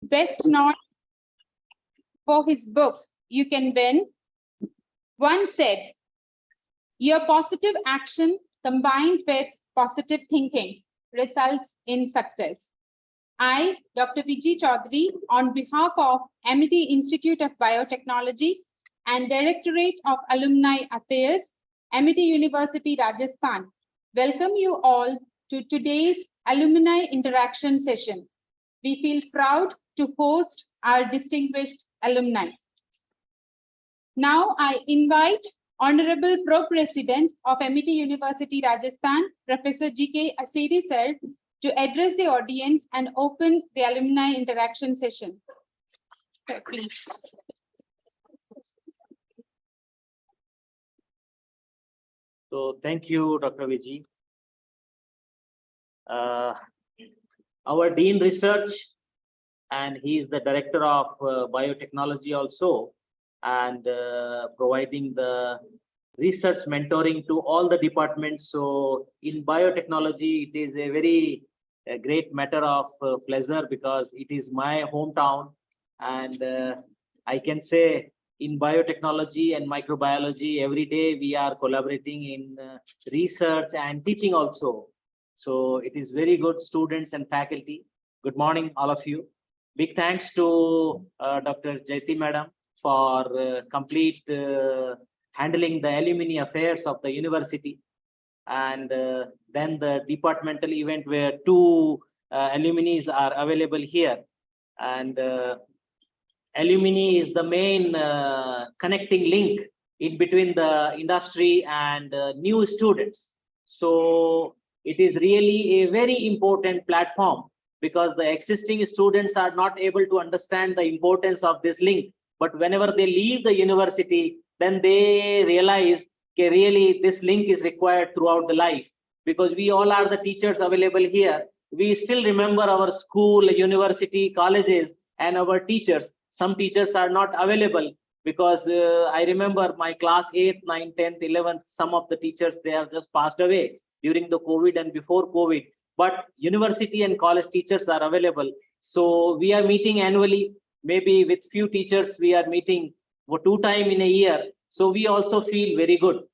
best known for his book, You Can Win, once said, your positive action combined with positive thinking results in success. I, Dr. Vijay Chaudhary, on behalf of MIT Institute of Biotechnology and Directorate of Alumni Affairs, MIT University, Rajasthan, welcome you all to today's Alumni Interaction session. We feel proud to host our distinguished alumni. Now I invite Honorable Pro-President of MIT University, Rajasthan, Professor G.K. Aseri sir, to address the audience and open the alumni interaction session. Sir, please. So thank you, Dr. Vijay. Our Dean Research, and he is the Director of Biotechnology also, and providing the research mentoring to all the departments. So in biotechnology, it is a very great matter of pleasure because it is my hometown, and I can say in biotechnology and microbiology, every day we are collaborating in research and teaching also. So it is very good, students and faculty. Good morning, all of you. Big thanks to Dr. Jaiti Madam for complete handling the alumni affairs of the university, and then the departmental event where two alumni are available here, and alumni is the main connecting link in between the industry and new students. So it is really a very important platform because the existing students are not able to understand the importance of this link. But whenever they leave the university, then they realize that really this link is required throughout the life, because we all are the teachers available here. We still remember our school, university, colleges, and our teachers. Some teachers are not available because I remember my class 8th, 9th, 10th, 11th, some of the teachers, they have just passed away during the COVID and before COVID. But university and college teachers are available. So we are meeting annually. Maybe with few teachers, we are meeting for 2 times in a year. So we also feel very good.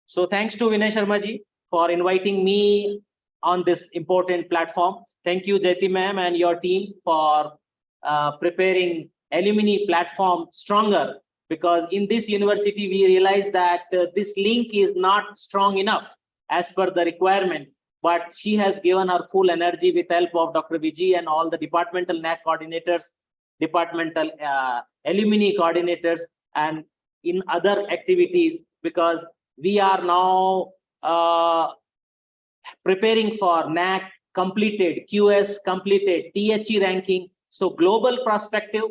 So thanks to Vinay Sharma ji for inviting me on this important platform. Thank you, Jaiti ma'am, and your team for preparing alumni platform stronger, because in this university, we realize that this link is not strong enough as per the requirement. But she has given her full energy with help of Dr. Vijay and all the departmental NAC coordinators, departmental alumni coordinators, and in other activities, because we are now preparing for NAC completed, QS completed, THE ranking. So global perspective,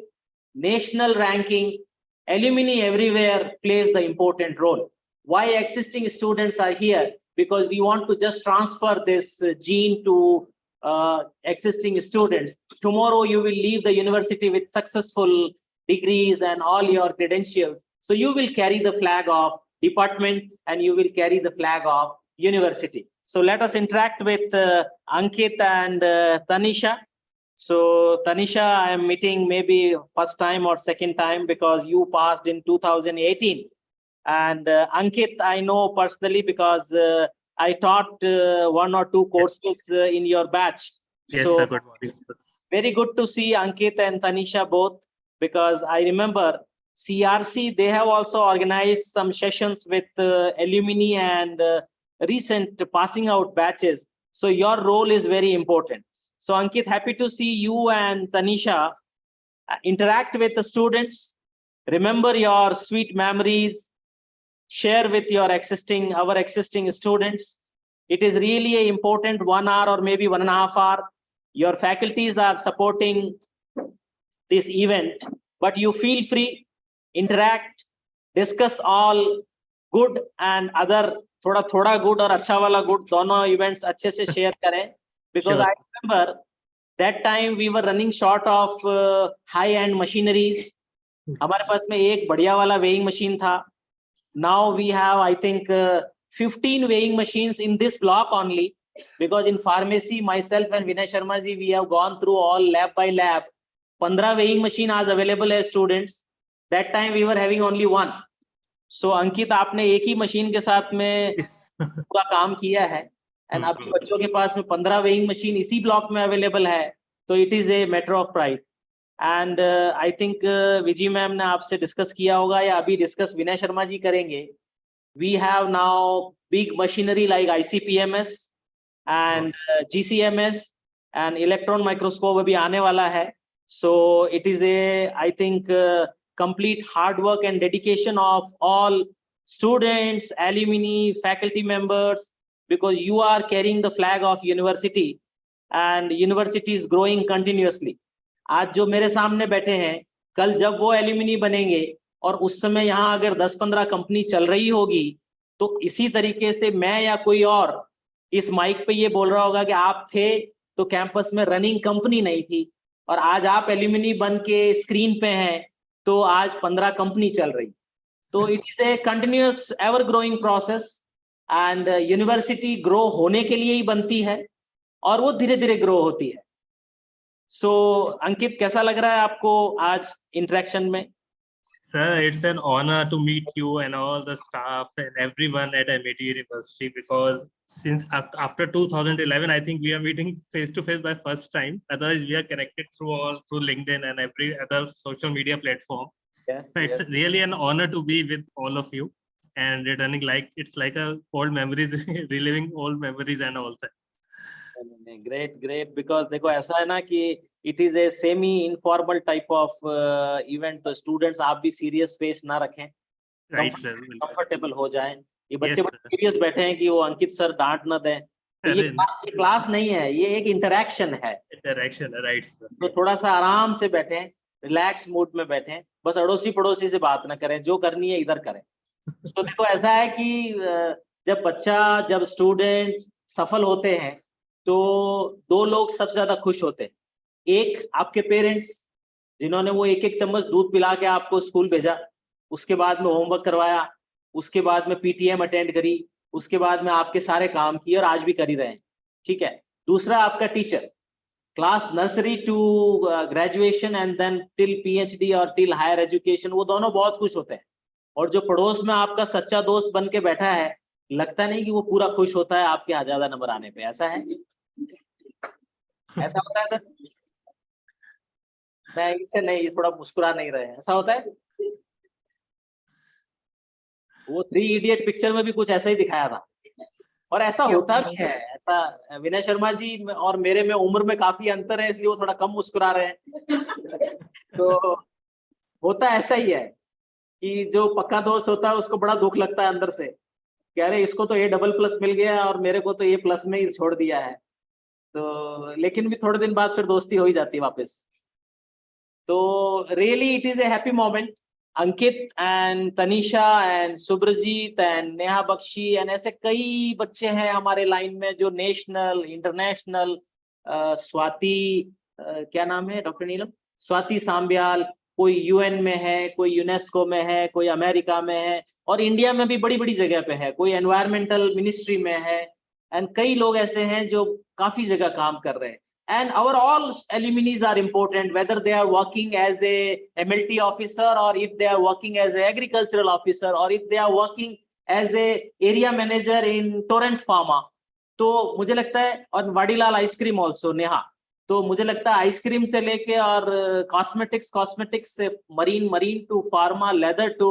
national ranking, alumni everywhere plays the important role. Why existing students are here? Because we want to just transfer this gene to existing students. Tomorrow you will leave the university with successful degrees and all your credentials. So you will carry the flag of department and you will carry the flag of university. So let us interact with Ankit and Tanisha. So Tanisha, I am meeting maybe first time or second time because you passed in 2018. And Ankit, I know personally because I taught 1 or 2 courses in your batch. Yes, so, sir. Good morning, sir. Very good to see Ankit and Tanisha both, because I remember CRC, they have also organized some sessions with alumni and recent passing out batches. So your role is very important. So Ankit, happy to see you and Tanisha interact with the students, remember your sweet memories, share with your our existing students. It is really an important 1 hour or maybe 1.5 hours. Your faculties are supporting this event, but you feel free, interact, discuss all good and other thoda good or acha wala good, dono events अच्छे से share करें, because Sure. I remember that time we were running short of high-end machineries. हमारे पास में एक बढ़िया वाला weighing machine था. Now we have, I think, 15 weighing machines in this block only, because in pharmacy, myself and Vinay Sharma ji, we have gone through all lab by lab. 15 weighing machine आज available है students. That time we were having only one. So अंकित आपने एक ही machine के साथ में पूरा काम किया है, एंड अभी बच्चों के पास में 15 weighing machine इसी ब्लॉक में अवेलेबल है, तो it is a matter of pride. And I think Viji ma'am ने आपसे डिस्कस किया होगा या अभी डिस्कस विनय शर्मा जी करेंगे. We have now big machinery like ICPMS and GCMS and electron microscope अभी आने वाला है. So it is a, I think, complete hard work and dedication of all students, alumni, faculty members, because you are carrying the flag of university and university is growing continuously. आज जो मेरे सामने बैठे हैं, कल जब वो एल्यूमिनी बनेंगे और उस समय यहाँ अगर 10-15 कंपनी चल रही होगी, तो इसी तरीके से मैं या कोई और इस माइक पे ये बोल रहा होगा कि आप थे तो कैंपस में रनिंग कंपनी नहीं थी, और आज आप एल्यूमिनी बन के स्क्रीन पे हैं तो आज 15 कंपनी चल रही. तो it is A continuous ever growing process, and university grow होने के लिए ही बनती है और वो धीरे धीरे ग्रो होती है. सो अंकित, कैसा लग रहा है आपको आज इंटरेक्शन में? Sir, it's an honor to meet you and all the staff and everyone at MIT University, because since after 2011, I think we are meeting face to face by first time. Otherwise, we are connected through LinkedIn and every other social media platform. Yes, So it's really an honor to be with all of you and returning, like it's like a old memories, reliving old memories and all that. Great. Because देखो ऐसा है ना कि it is a semi informal type of event, तो students आप भी serious face ना रखें, Right, sir. कंफर्टेबल हो जाएं. ये बच्चे Yes, बड़े सीरियस बैठे हैं कि वो अंकित सर डांट ना दें. तो ये क्लास नहीं है, ये एक इंटरेक्शन है. Interaction, right, sir. तो थोड़ा सा आराम से बैठें, रिलैक्स मूड में बैठें, बस अड़ोसी पड़ोसी से बात ना करें, जो करनी है इधर करें. तो देखो ऐसा है कि जब स्टूडेंट सफल होते हैं तो दो लोग सबसे ज्यादा खुश होते हैं. एक आपके पेरेंट्स, जिन्होंने वो एक एक चम्मच दूध पिला के आपको स्कूल भेजा, उसके बाद में होमवर्क करवाया, उसके बाद में पीटीएम अटेंड करी, उसके बाद में आपके सारे काम किए और आज भी कर ही रहे हैं. ठीक है. दूसरा आपका teacher, class nursery to graduation and then till PhD और टिल हायर एजुकेशन, वो दोनों बहुत खुश होते हैं. और जो पड़ोस में आपका सच्चा दोस्त बन के बैठा है, लगता नहीं कि वो पूरा खुश होता है आपके ज्यादा नंबर आने पे. ऐसा है? ऐसा होता है सर? मैं इनसे नहीं, थोड़ा मुस्कुरा नहीं रहे हैं. ऐसा होता है? वो 3 इडियट पिक्चर में भी कुछ ऐसा ही दिखाया था, और ऐसा होता भी है. ऐसा विनय शर्मा जी और मेरे में उम्र में काफी अंतर है, इसलिए वो थोड़ा कम मुस्कुरा रहे हैं. तो होता ऐसा ही है कि जो पक्का दोस्त होता है उसको बड़ा दुख लगता है अंदर से, कह रहे इसको तो A++ मिल गया और मेरे को तो A+ में ही छोड़ दिया है. तो लेकिन भी थोड़े दिन बाद फिर दोस्ती हो ही जाती है वापस. तो really it is a happy moment. Ankit and Tanisha and Subrajit and Neha Bakshi and ऐसे कई बच्चे हैं हमारे लाइन में जो नेशनल, इंटरनेशनल, स्वाति, क्या नाम है डॉक्टर नीलम, स्वाति सांब्याल, कोई यूएन में है, कोई यूनेस्को में है, कोई अमेरिका में है, और इंडिया में भी बड़ी बड़ी जगह पे है, कोई एनवायरमेंटल मिनिस्ट्री में है, एंड कई लोग ऐसे हैं जो काफी जगह काम कर रहे हैं. And our all alumni are important, whether they are working as a MLT officer or if they are working as a agricultural officer or if they are working as a area manager in Torrent Pharma. तो मुझे लगता है, और Vadilal ice cream also, Neha, तो मुझे लगता है ice cream से लेके और कॉस्मेटिक्स से marine to pharma, leather to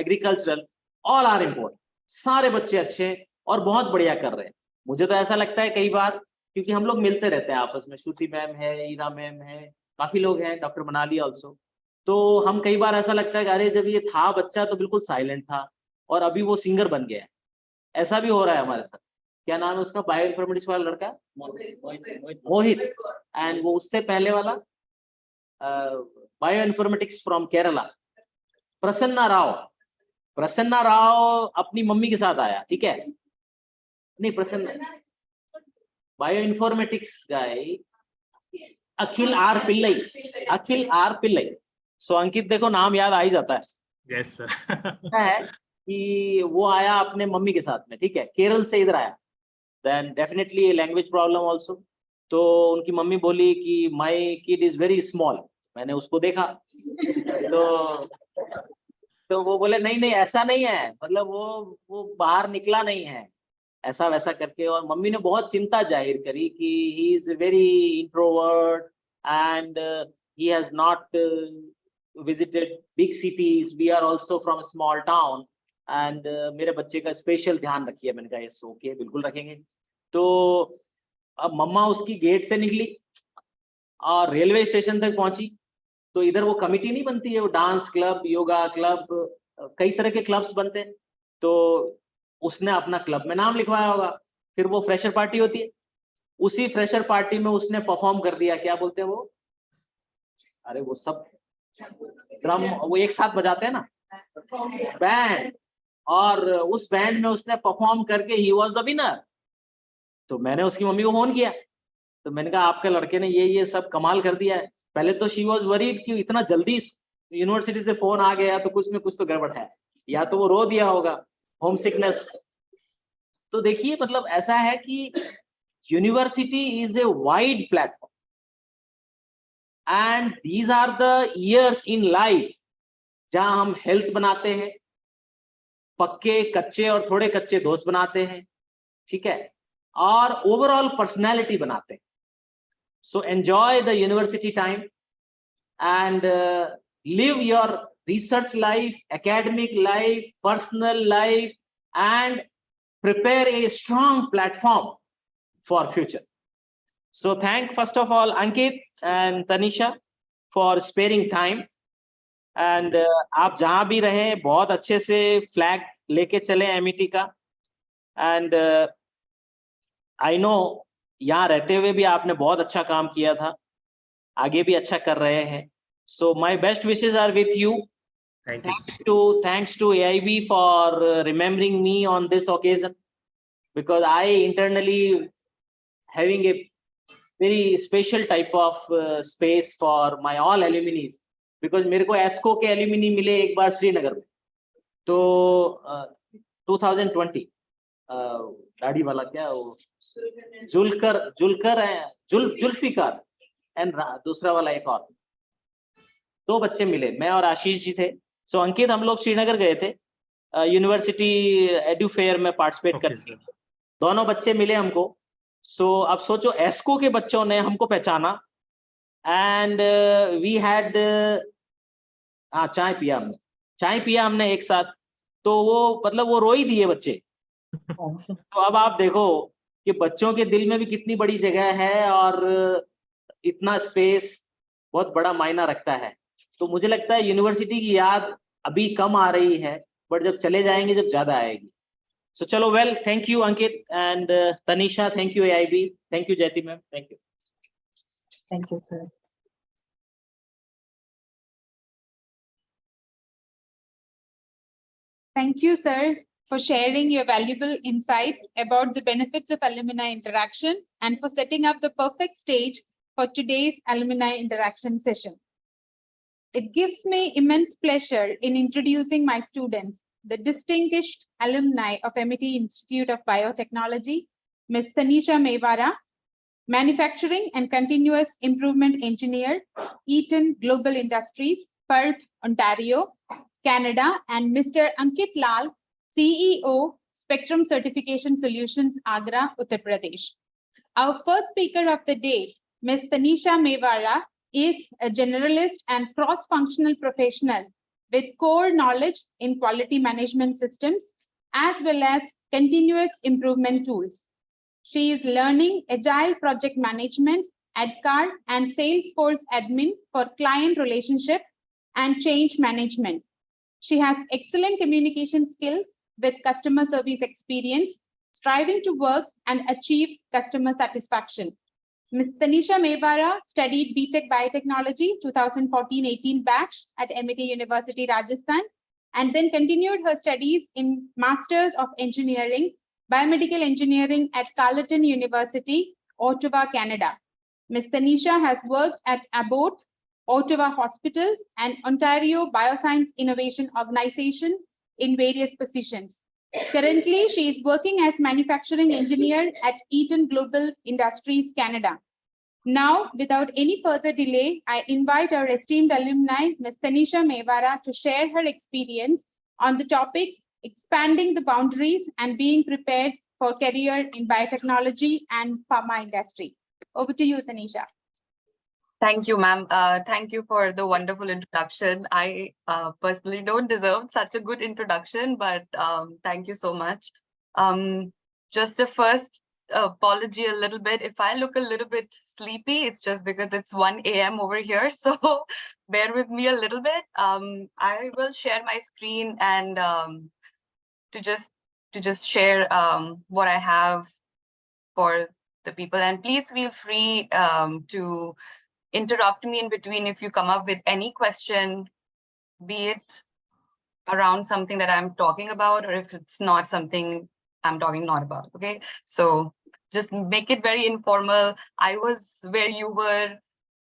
agricultural, all are important. सारे बच्चे अच्छे और बहुत बढ़िया कर रहे हैं. मुझे तो ऐसा लगता है कई बार, क्योंकि हम लोग मिलते रहते हैं आपस में, श्रुति मैम है, ईरा मैम है, काफी लोग हैं, डॉक्टर मनाली ऑल्सो. तो हम कई बार ऐसा लगता है कि अरे जब ये था बच्चा तो बिल्कुल साइलेंट था और अभी वो सिंगर बन गया है. ऐसा भी हो रहा है हमारे साथ. क्या नाम है उसका, बायो इन्फॉर्मेटिक्स वाला लड़का, मोहित, एंड वो उससे पहले वाला bioinformatics from Kerala, Prasanna Rao अपनी मम्मी के साथ आया. ठीक है, नहीं Prasanna, bioinformatics guy Akhil R Pillai. So Ankit देखो नाम याद आ ही जाता है. Yes, sir. ऐसा है कि वो आया अपने मम्मी के साथ में. ठीक है, केरल से इधर आया. Then definitely language problem also. तो उनकी मम्मी बोली कि my kid is very small. मैंने उसको देखा तो वो बोले नहीं नहीं ऐसा नहीं है, मतलब वो बाहर निकला नहीं है, ऐसा वैसा करके। और मम्मी ने बहुत चिंता जाहिर करी कि he is very introvert and he has not visited big cities, we are also from a small town and मेरे बच्चे का स्पेशल ध्यान रखिए। मैंने कहा यस ओके बिल्कुल रखेंगे। तो अब मम्मा उसकी गेट से निकली और रेलवे स्टेशन तक पहुंची, तो इधर वो कमिटी नहीं बनती है, वो डांस क्लब, योगा क्लब, कई तरह के क्लब्स बनते हैं, तो उसने अपना क्लब में नाम लिखवाया होगा। फिर वो फ्रेशर पार्टी होती है, उसी फ्रेशर पार्टी में उसने परफॉर्म कर दिया, क्या बोलते हैं वो, अरे वो सब ड्रम वो एक साथ बजाते हैं ना, बैंड, और उस बैंड में उसने परफॉर्म करके ही वाज द विनर। तो मैंने उसकी मम्मी को फोन किया, तो मैंने कहा आपके लड़के ने ये सब कमाल कर दिया है। पहले तो शी वाज वरीड कि इतना जल्दी यूनिवर्सिटी से फोन आ गया तो कुछ में कुछ तो गड़बड़ है, या तो वो रो दिया होगा, होम सिकनेस। तो देखिए मतलब ऐसा है कि university is a wide platform and these are the years in life जहां हम हेल्थ बनाते हैं, पक्के कच्चे और थोड़े कच्चे दोस्त बनाते हैं, ठीक है, और ओवरऑल पर्सनैलिटी बनाते हैं। So enjoy the university time and live your research life, academic life, personal life, and prepare a strong platform for future. So thank first of all Ankit and Tanisha for sparing time. And आप जहां भी रहे बहुत अच्छे से flag लेके चले MET का। एंड आई नो यहाँ रहते हुए भी आपने बहुत अच्छा काम किया था, आगे भी अच्छा कर रहे हैं। So my best wishes are with you. Thank you. Thanks to AIB for remembering me on this occasion, because I internally having a very special type of space for my all alumni, because मेरे को एस्को के alumni मिले एक बार श्रीनगर में, तो 2020 दाढ़ी वाला क्या वो जुल्फिकार एंड दूसरा वाला एक और, दो बच्चे मिले, मैं और आशीष जी थे। सो अंकित हम लोग श्रीनगर गए थे यूनिवर्सिटी एडू फेयर में पार्टिसिपेट करने, दोनों बच्चे मिले हमको। सो अब सोचो एस्को के बच्चों ने हमको पहचाना एंड वी हैड हाँ चाय पिया हमने एक साथ, तो वो मतलब वो रो ही दिए बच्चे। तो अब आप देखो कि बच्चों के दिल में भी कितनी बड़ी जगह है और इतना स्पेस बहुत बड़ा मायना रखता है। तो मुझे लगता है यूनिवर्सिटी की याद अभी कम आ रही है, बट जब चले जाएंगे जब ज्यादा आएगी। सो चलो well, thank you Ankit and Tanisha, thank you AIB, thank you Jayati ma'am, thank you. Thank you, sir. Thank you, sir, for sharing your valuable insights about the benefits of alumni interaction and for setting up the perfect stage for today's alumni interaction session. It gives me immense pleasure in introducing my students, the distinguished alumni of MIT Institute of Biotechnology, Ms. Tanisha Mewara, Manufacturing and Continuous Improvement Engineer, Eaton Global Industries, Perth, Ontario, Canada, and Mr. Ankit Lal, CEO, Spectrum Certification Solutions, Agra, Uttar Pradesh. Our first speaker of the day, Ms. Tanisha Mewara, is a generalist and cross-functional professional with core knowledge in quality management systems as well as continuous improvement tools. She is learning agile project management, ADCAR, and Salesforce admin for client relationship and change management. She has excellent communication skills with customer service experience, striving to work and achieve customer satisfaction. Ms. Tanisha Mewara studied BTech Biotechnology 2014-18 batch at MIT University, Rajasthan, and then continued her studies in Masters of Engineering, Biomedical Engineering at Carleton University, Ottawa, Canada. Ms. Tanisha has worked at Abbott, Ottawa Hospital, and Ontario Bioscience Innovation Organization in various positions. Currently, she is working as manufacturing engineer at Eaton Global Industries, Canada. Now, without any further delay, I invite our esteemed alumni, Ms. Tanisha Mewara, to share her experience on the topic expanding the boundaries and being prepared for career in biotechnology and pharma industry. Over to you, Tanisha. Thank you, ma'am. Thank you for the wonderful introduction. I personally don't deserve such a good introduction, but thank you so much. Just a first apology a little bit. If I look a little bit sleepy, it's just because it's 1 a.m. over here. So bear with me a little bit. I will share my screen and to just share what I have for the people. And please feel free to interrupt me in between if you come up with any question, be it around something that I'm talking about, or if it's not something I'm talking not about, okay? So just make it very informal. I was where you were,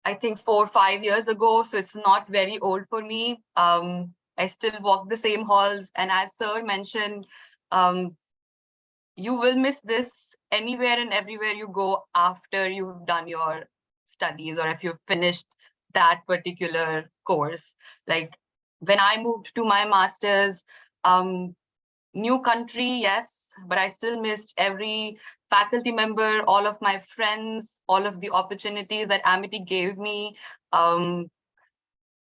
I think 4 or 5 years ago, so it's not very old for me. I still walk the same halls, and as sir mentioned, you will miss this anywhere and everywhere you go after you've done your studies, or if you've finished that particular course. Like when I moved to my master's, new country, yes, but I still missed every faculty member, all of my friends, all of the opportunities that Amity gave me.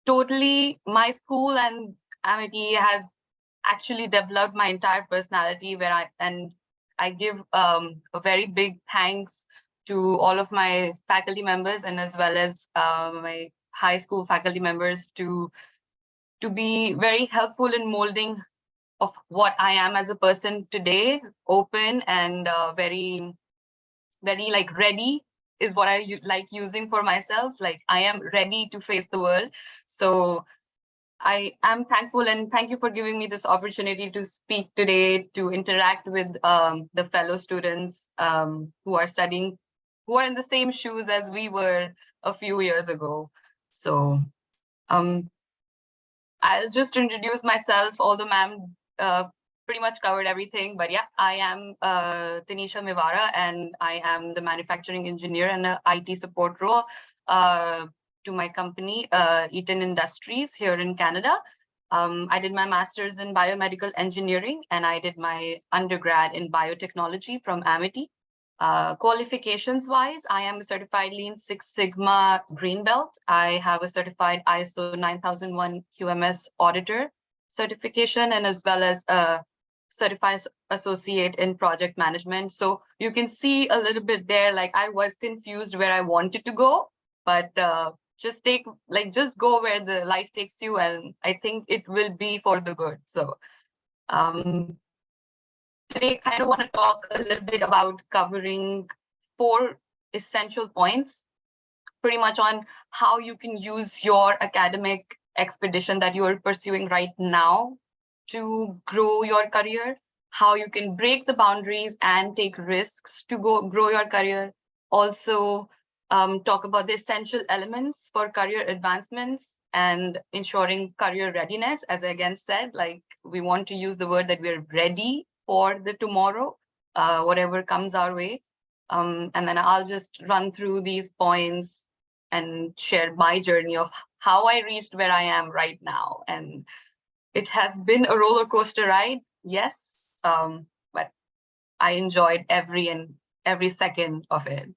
Totally, my school and Amity has actually developed my entire personality, where I give a very big thanks to all of my faculty members, and as well as my high school faculty members to be very helpful in molding of what I am as a person today, open and very like ready is what I like using for myself. Like I am ready to face the world. So I am thankful, and thank you for giving me this opportunity to speak today, to interact with the fellow students who are studying, who are in the same shoes as we were a few years ago. So I'll just introduce myself, although ma'am pretty much covered everything. But yeah, I am Tanisha Mewara, and I am the manufacturing engineer and a IT support role to my company, Eaton Industries here in Canada. I did my master's in biomedical engineering, and I did my undergrad in biotechnology from Amity. Qualifications wise, I am a certified Lean Six Sigma Green Belt. I have a certified ISO 9001 QMS auditor certification, and as well as a certified associate in project management. So you can see a little bit there, like I was confused where I wanted to go, but just go where the life takes you, and I think it will be for the good. So today, I kind of want to talk a little bit about covering 4 essential points, pretty much on how you can use your academic expedition that you are pursuing right now to grow your career, how you can break the boundaries and take risks to grow your career. Also, talk about the essential elements for career advancements and ensuring career readiness. As I again said, like we want to use the word that we're ready for the tomorrow, whatever comes our way. And then I'll just run through these points and share my journey of how I reached where I am right now. And it has been a roller coaster ride, yes, but I enjoyed every second of it.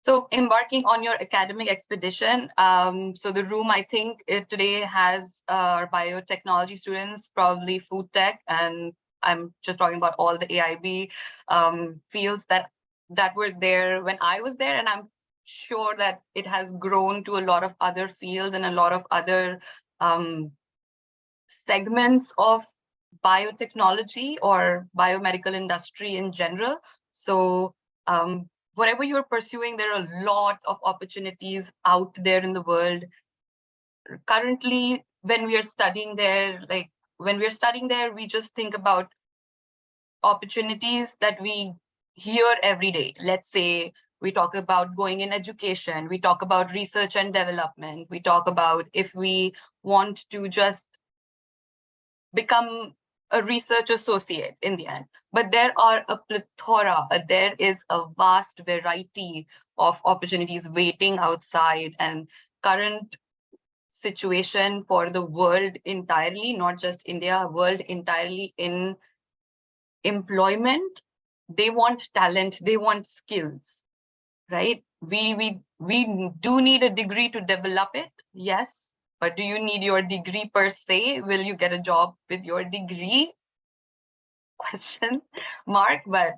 So embarking on your academic expedition, so the room, I think today has our biotechnology students, probably food tech, and I'm just talking about all the AIB fields that were there when I was there, and I'm sure that it has grown to a lot of other fields and a lot of other segments of biotechnology or biomedical industry in general. So whatever you're pursuing, there are a lot of opportunities out there in the world. Currently, when we are studying there, we just think about opportunities that we hear every day. Let's say we talk about going in education, we talk about research and development, we talk about if we want to just become a research associate in the end. But there are a plethora, there is a vast variety of opportunities waiting outside, and current situation for the world entirely, not just India, world entirely in employment. They want talent, they want skills, right? We do need a degree to develop it, yes, but do you need your degree per se? Will you get a job with your degree? Question mark. But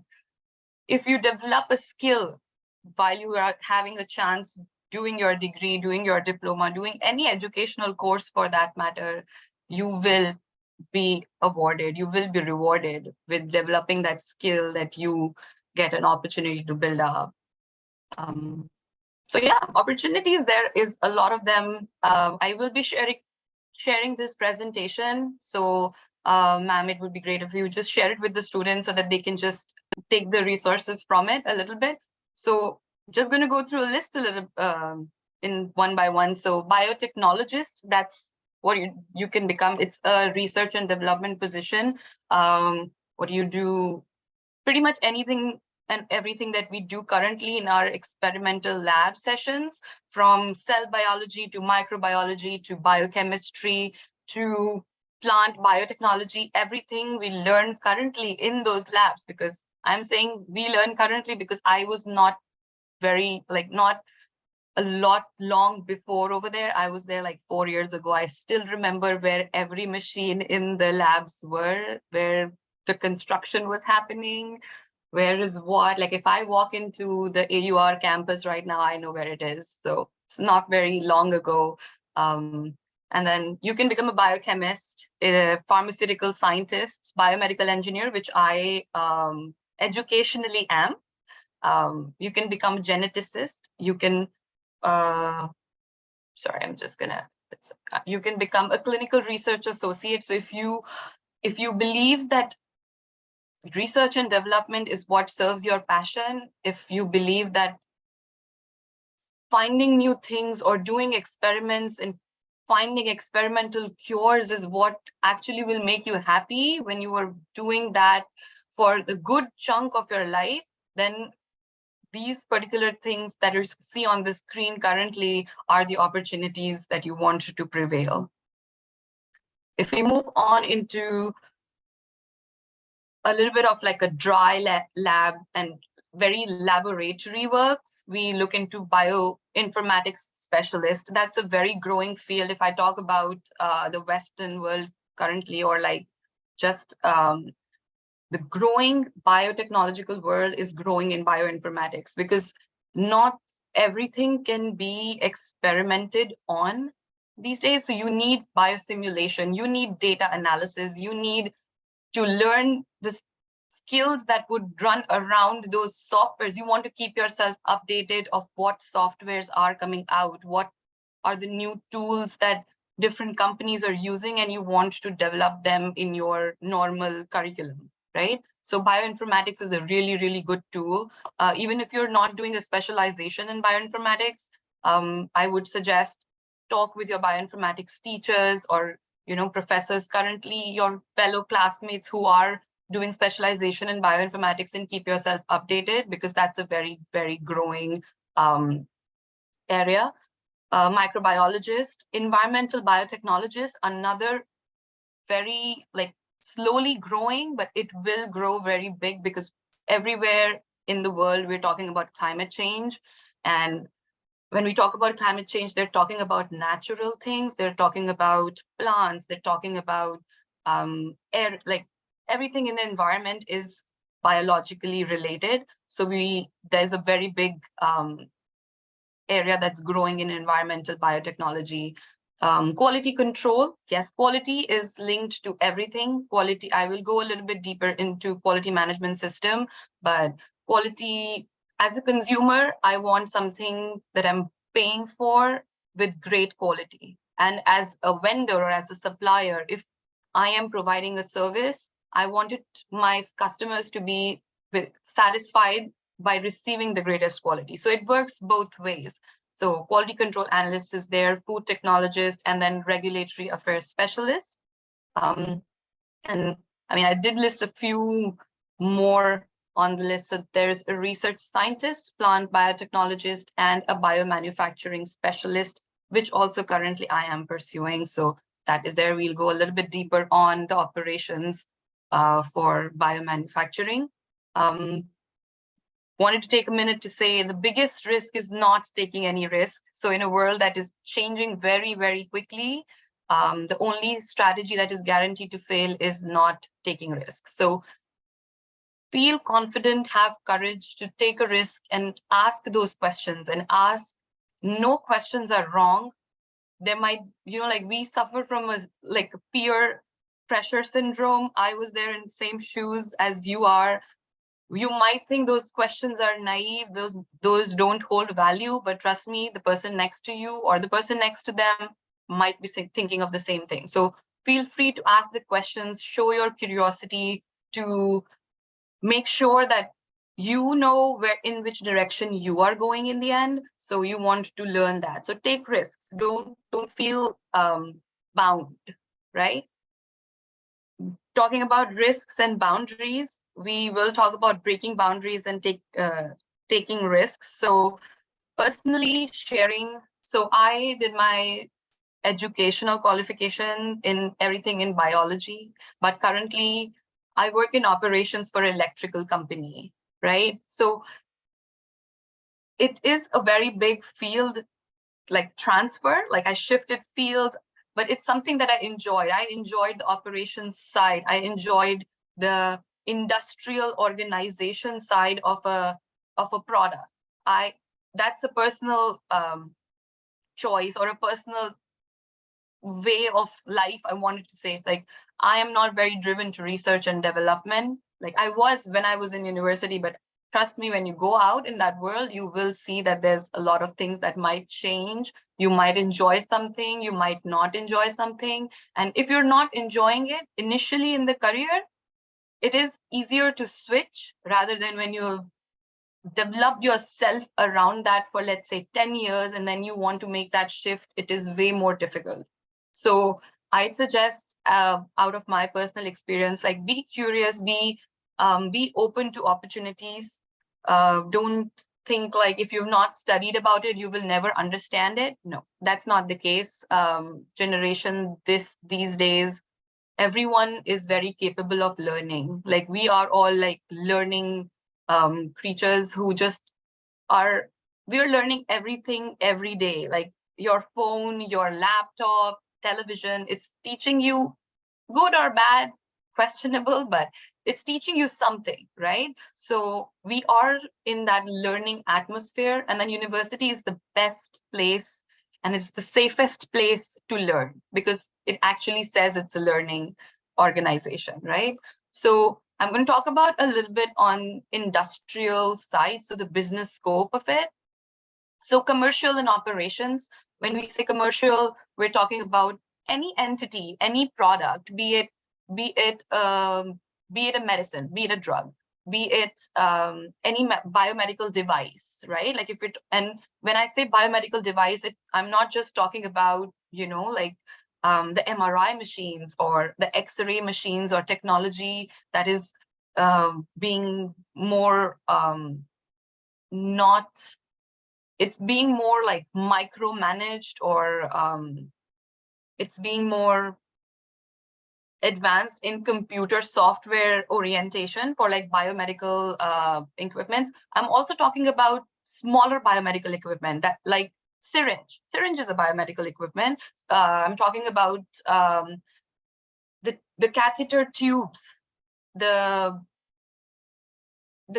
if you develop a skill while you are having a chance doing your degree, doing your diploma, doing any educational course for that matter, you will be awarded, you will be rewarded with developing that skill that you get an opportunity to build up. So yeah, opportunities, there is a lot of them. I will be sharing this presentation. So ma'am, it would be great if you just share it with the students so that they can just take the resources from it a little bit. So just going to go through a list a little in one by one. So biotechnologist, that's what you can become. It's a research and development position. What do you do? Pretty much anything and everything that we do currently in our experimental lab sessions, from cell biology to microbiology to biochemistry to plant biotechnology, everything we learn currently in those labs. Because I'm saying we learn currently because I was not not a lot long before over there. I was there like 4 years ago. I still remember where every machine in the labs were, where the construction was happening, where is what. Like if I walk into the AUR campus right now, I know where it is. So it's not very long ago. And then you can become a biochemist, a pharmaceutical scientist, biomedical engineer, which I educationally am. You can become a geneticist. You can, sorry, I'm just gonna, you can become a clinical research associate. So if you believe that research and development is what serves your passion, if you believe that finding new things or doing experiments and finding experimental cures is what actually will make you happy when you are doing that for the good chunk of your life, then these particular things that you see on the screen currently are the opportunities that you want to prevail. If we move on into a little bit of like a dry lab and very laboratory works, we look into bioinformatics specialist. That's a very growing field. If I talk about the Western world currently, or like just the growing biotechnological world is growing in bioinformatics, because not everything can be experimented on these days. So you need biosimulation, you need data analysis, you need to learn the skills that would run around those softwares. You want to keep yourself updated of what softwares are coming out, what are the new tools that different companies are using, and you want to develop them in your normal curriculum, right? So bioinformatics is a really, really good tool. Even if you're not doing a specialization in bioinformatics, I would suggest talk with your bioinformatics teachers or professors currently, your fellow classmates who are doing specialization in bioinformatics, and keep yourself updated, because that's a very, very growing area. Microbiologist, environmental biotechnologist, another very slowly growing, but it will grow very big, because everywhere in the world we're talking about climate change. And when we talk about climate change, they're talking about natural things, they're talking about plants, they're talking about air, like everything in the environment is biologically related. So there's a very big area that's growing in environmental biotechnology. Quality control, yes, quality is linked to everything. Quality, I will go a little bit deeper into quality management system, but quality, as a consumer, I want something that I'm paying for with great quality. And as a vendor or as a supplier, if I am providing a service, I wanted my customers to be satisfied by receiving the greatest quality. So it works both ways. So quality control analyst is there, food technologist, and then regulatory affairs specialist. And I mean, I did list a few more on the list. So there's a research scientist, plant biotechnologist, and a biomanufacturing specialist, which also currently I am pursuing. So that is there. We'll go a little bit deeper on the operations for biomanufacturing. Wanted to take a minute to say the biggest risk is not taking any risk. So in a world that is changing very, very quickly, the only strategy that is guaranteed to fail is not taking risks. So feel confident, have courage to take a risk and ask those questions, and ask, no questions are wrong. There might, like we suffer from a peer pressure syndrome. I was there in the same shoes as you are. You might think those questions are naive, those don't hold value, but trust me, the person next to you or the person next to them might be thinking of the same thing. So feel free to ask the questions, show your curiosity, to make sure that you know in which direction you are going in the end. So you want to learn that. So take risks. Don't feel bound, right? Talking about risks and boundaries, we will talk about breaking boundaries and taking risks. So personally sharing, so I did my educational qualification in everything in biology, but currently I work in operations for an electrical company, right? So it is a very big field, like transfer, like I shifted fields, but it's something that I enjoyed. I enjoyed the operations side. I enjoyed the industrial organization side of a product. That's a personal choice or a personal way of life. I wanted to say, like, I am not very driven to research and development. Like I was when I was in university, but trust me, when you go out in that world, you will see that there's a lot of things that might change. You might enjoy something, you might not enjoy something. And if you're not enjoying it initially in the career, it is easier to switch rather than when you've developed yourself around that for, let's say, 10 years, and then you want to make that shift. It is way more difficult. So I'd suggest, out of my personal experience, like be curious, be open to opportunities. Don't think like if you've not studied about it, you will never understand it. No, that's not the case. Generation these days, everyone is very capable of learning. Like we are all like learning creatures who just we're learning everything every day. Like your phone, your laptop, television, it's teaching you, good or bad, questionable, but it's teaching you something, right? So we are in that learning atmosphere, and then university is the best place and it's the safest place to learn because it actually says it's a learning organization, right? So I'm going to talk about a little bit on industrial side, so the business scope of it. So commercial and operations, when we say commercial, we're talking about any entity, any product, be it a medicine, be it a drug, be it any biomedical device, right? Like and when I say biomedical device, I'm not just talking about, like the MRI machines or the X-ray machines or technology that is being more it's being more like micromanaged, or it's being more advanced in computer software orientation for like biomedical equipments. I'm also talking about smaller biomedical equipment, that like syringe is a biomedical equipment. I'm talking about the catheter tubes, the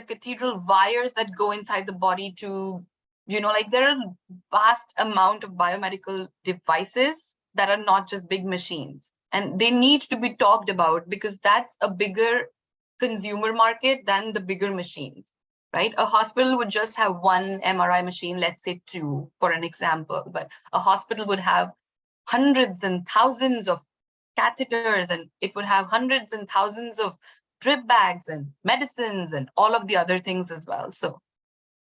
cathedral wires that go inside the body to, like there are a vast amount of biomedical devices that are not just big machines, and they need to be talked about because that's a bigger consumer market than the bigger machines, right? A hospital would just have one MRI machine, let's say 2 for an example, but a hospital would have hundreds and thousands of catheters, and it would have hundreds and thousands of drip bags and medicines and all of the other things as well. So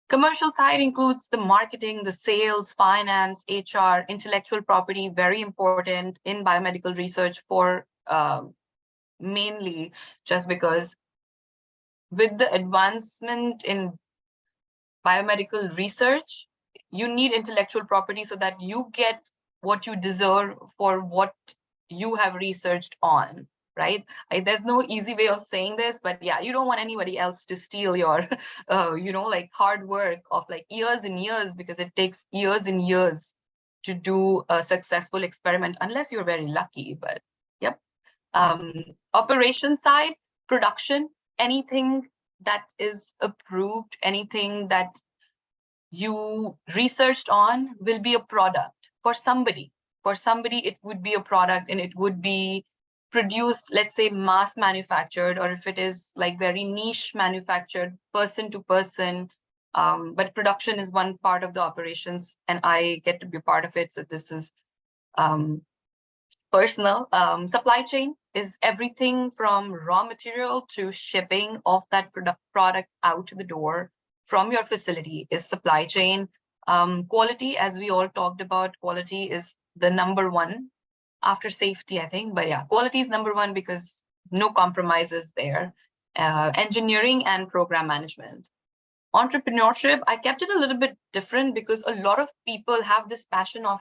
commercial side includes the marketing, the sales, finance, HR, intellectual property, very important in biomedical research for mainly just because with the advancement in biomedical research, you need intellectual property so that you get what you deserve for what you have researched on, right? There's no easy way of saying this, but yeah, you don't want anybody else to steal your, like hard work of like years and years, because it takes years and years to do a successful experiment, unless you're very lucky. But yep. Operation side, production, anything that is approved, anything that you researched on will be a product for somebody. For somebody, it would be a product and it would be produced, let's say mass manufactured, or if it is like very niche manufactured, person to person. But production is one part of the operations and I get to be part of it. So this is personal. Supply chain is everything from raw material to shipping of that product out to the door from your facility is supply chain. Quality, as we all talked about, quality is the number one after safety, I think. But yeah, quality is number one because no compromises there. Engineering and program management. Entrepreneurship, I kept it a little bit different because a lot of people have this passion of,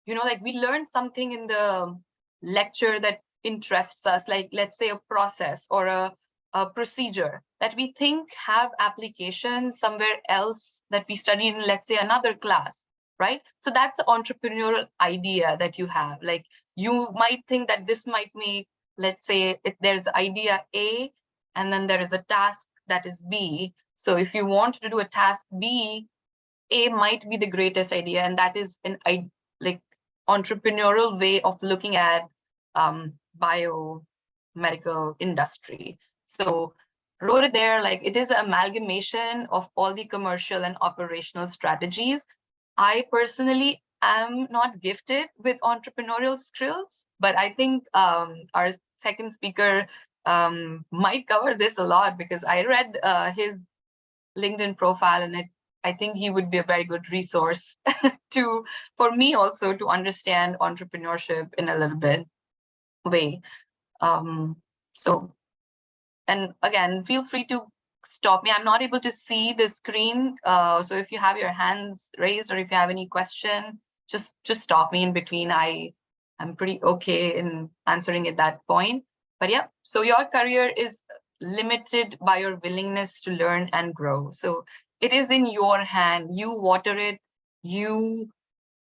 like we learned something in the lecture that interests us, like let's say a process or a procedure that we think have application somewhere else that we study in, let's say another class, right? So that's the entrepreneurial idea that you have. Like you might think that this might make, let's say if there's idea A and then there is a task that is B. So if you want to do a task B, A might be the greatest idea, and that is an like entrepreneurial way of looking at biomedical industry. So wrote it there, like it is an amalgamation of all the commercial and operational strategies. I personally am not gifted with entrepreneurial skills, but I think our second speaker might cover this a lot because I read his LinkedIn profile and I think he would be a very good resource for me also to understand entrepreneurship in a little bit way. So, and again, feel free to stop me. I'm not able to see the screen. So if you have your hands raised or if you have any question, just stop me in between. I'm pretty okay in answering at that point. But yeah, so your career is limited by your willingness to learn and grow. So it is in your hand. You water it, you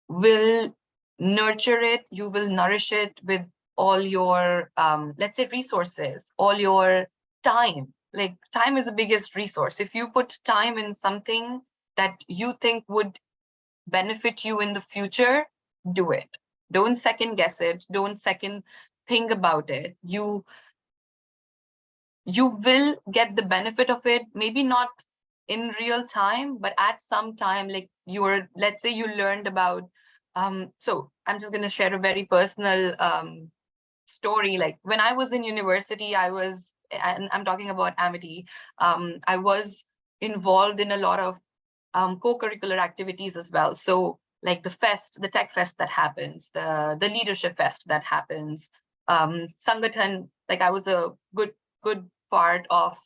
will nurture it, you will nourish it with all your, let's say resources, all your time. Like time is the biggest resource. If you put time in something that you think would benefit you in the future, do it. Don't second guess it. Don't second think about it. You will get the benefit of it, maybe not in real time, but at some time, like let's say you learned about, so I'm just going to share a very personal story. Like when I was in university, and I'm talking about Amity, I was involved in a lot of co-curricular activities as well. So like the tech fest that happens, the leadership fest that happens, Sangathan, like I was a good part of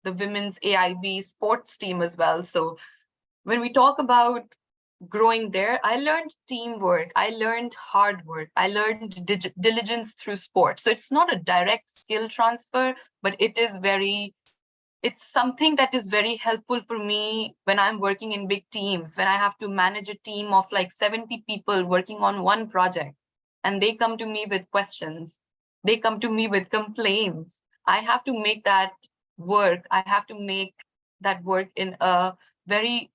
the women's AIB sports team as well. So when we talk about growing there, I learned teamwork, I learned hard work, I learned diligence through sport. So it's not a direct skill transfer, but it's something that is very helpful for me when I'm working in big teams, when I have to manage a team of like 70 people working on one project, and they come to me with questions, they come to me with complaints. I have to make that work. I have to make that work in a very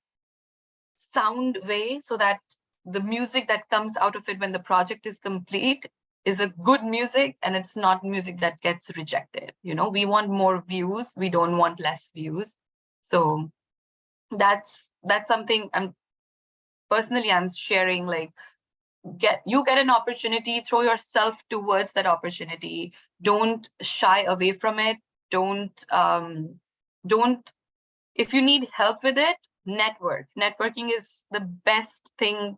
sound way so that the music that comes out of it when the project is complete is a good music and it's not music that gets rejected. We want more views. We don't want less views. So that's something I'm sharing, like you get an opportunity, throw yourself towards that opportunity. Don't shy away from it. Don't if you need help with it, networking is the best thing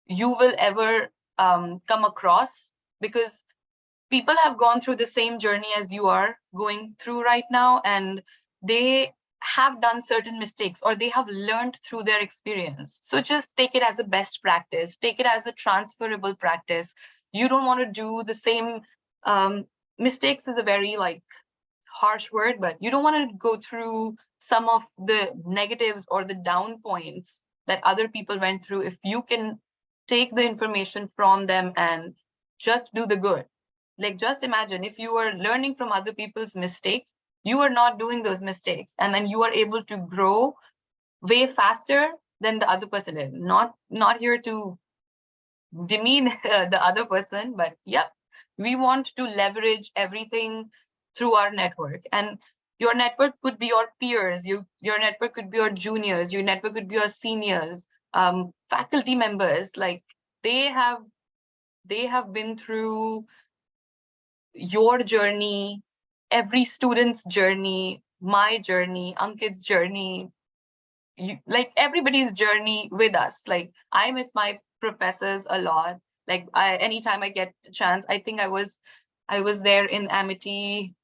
you will ever come across, because people have gone through the same journey as you are going through right now, and they have done certain mistakes or they have learned through their experience. So just take it as a best practice, take it as a transferable practice. You don't want to do the same mistakes is a very like harsh word, but you don't want to go through some of the negatives or the down points that other people went through. If you can take the information from them and just do the good. Like, just imagine if you were learning from other people's mistakes, you are not doing those mistakes, and then you are able to grow way faster than the other person did. Not here to demean the other person, but yep, we want to leverage everything through our network. And your network could be your peers, your network could be your juniors, your network could be your seniors, faculty members. Like, they have been through your journey, every student's journey, my journey, Ankit's journey, like everybody's journey with us. Like, I miss my professors a lot. Like, anytime I get a chance, I think I was there in Amity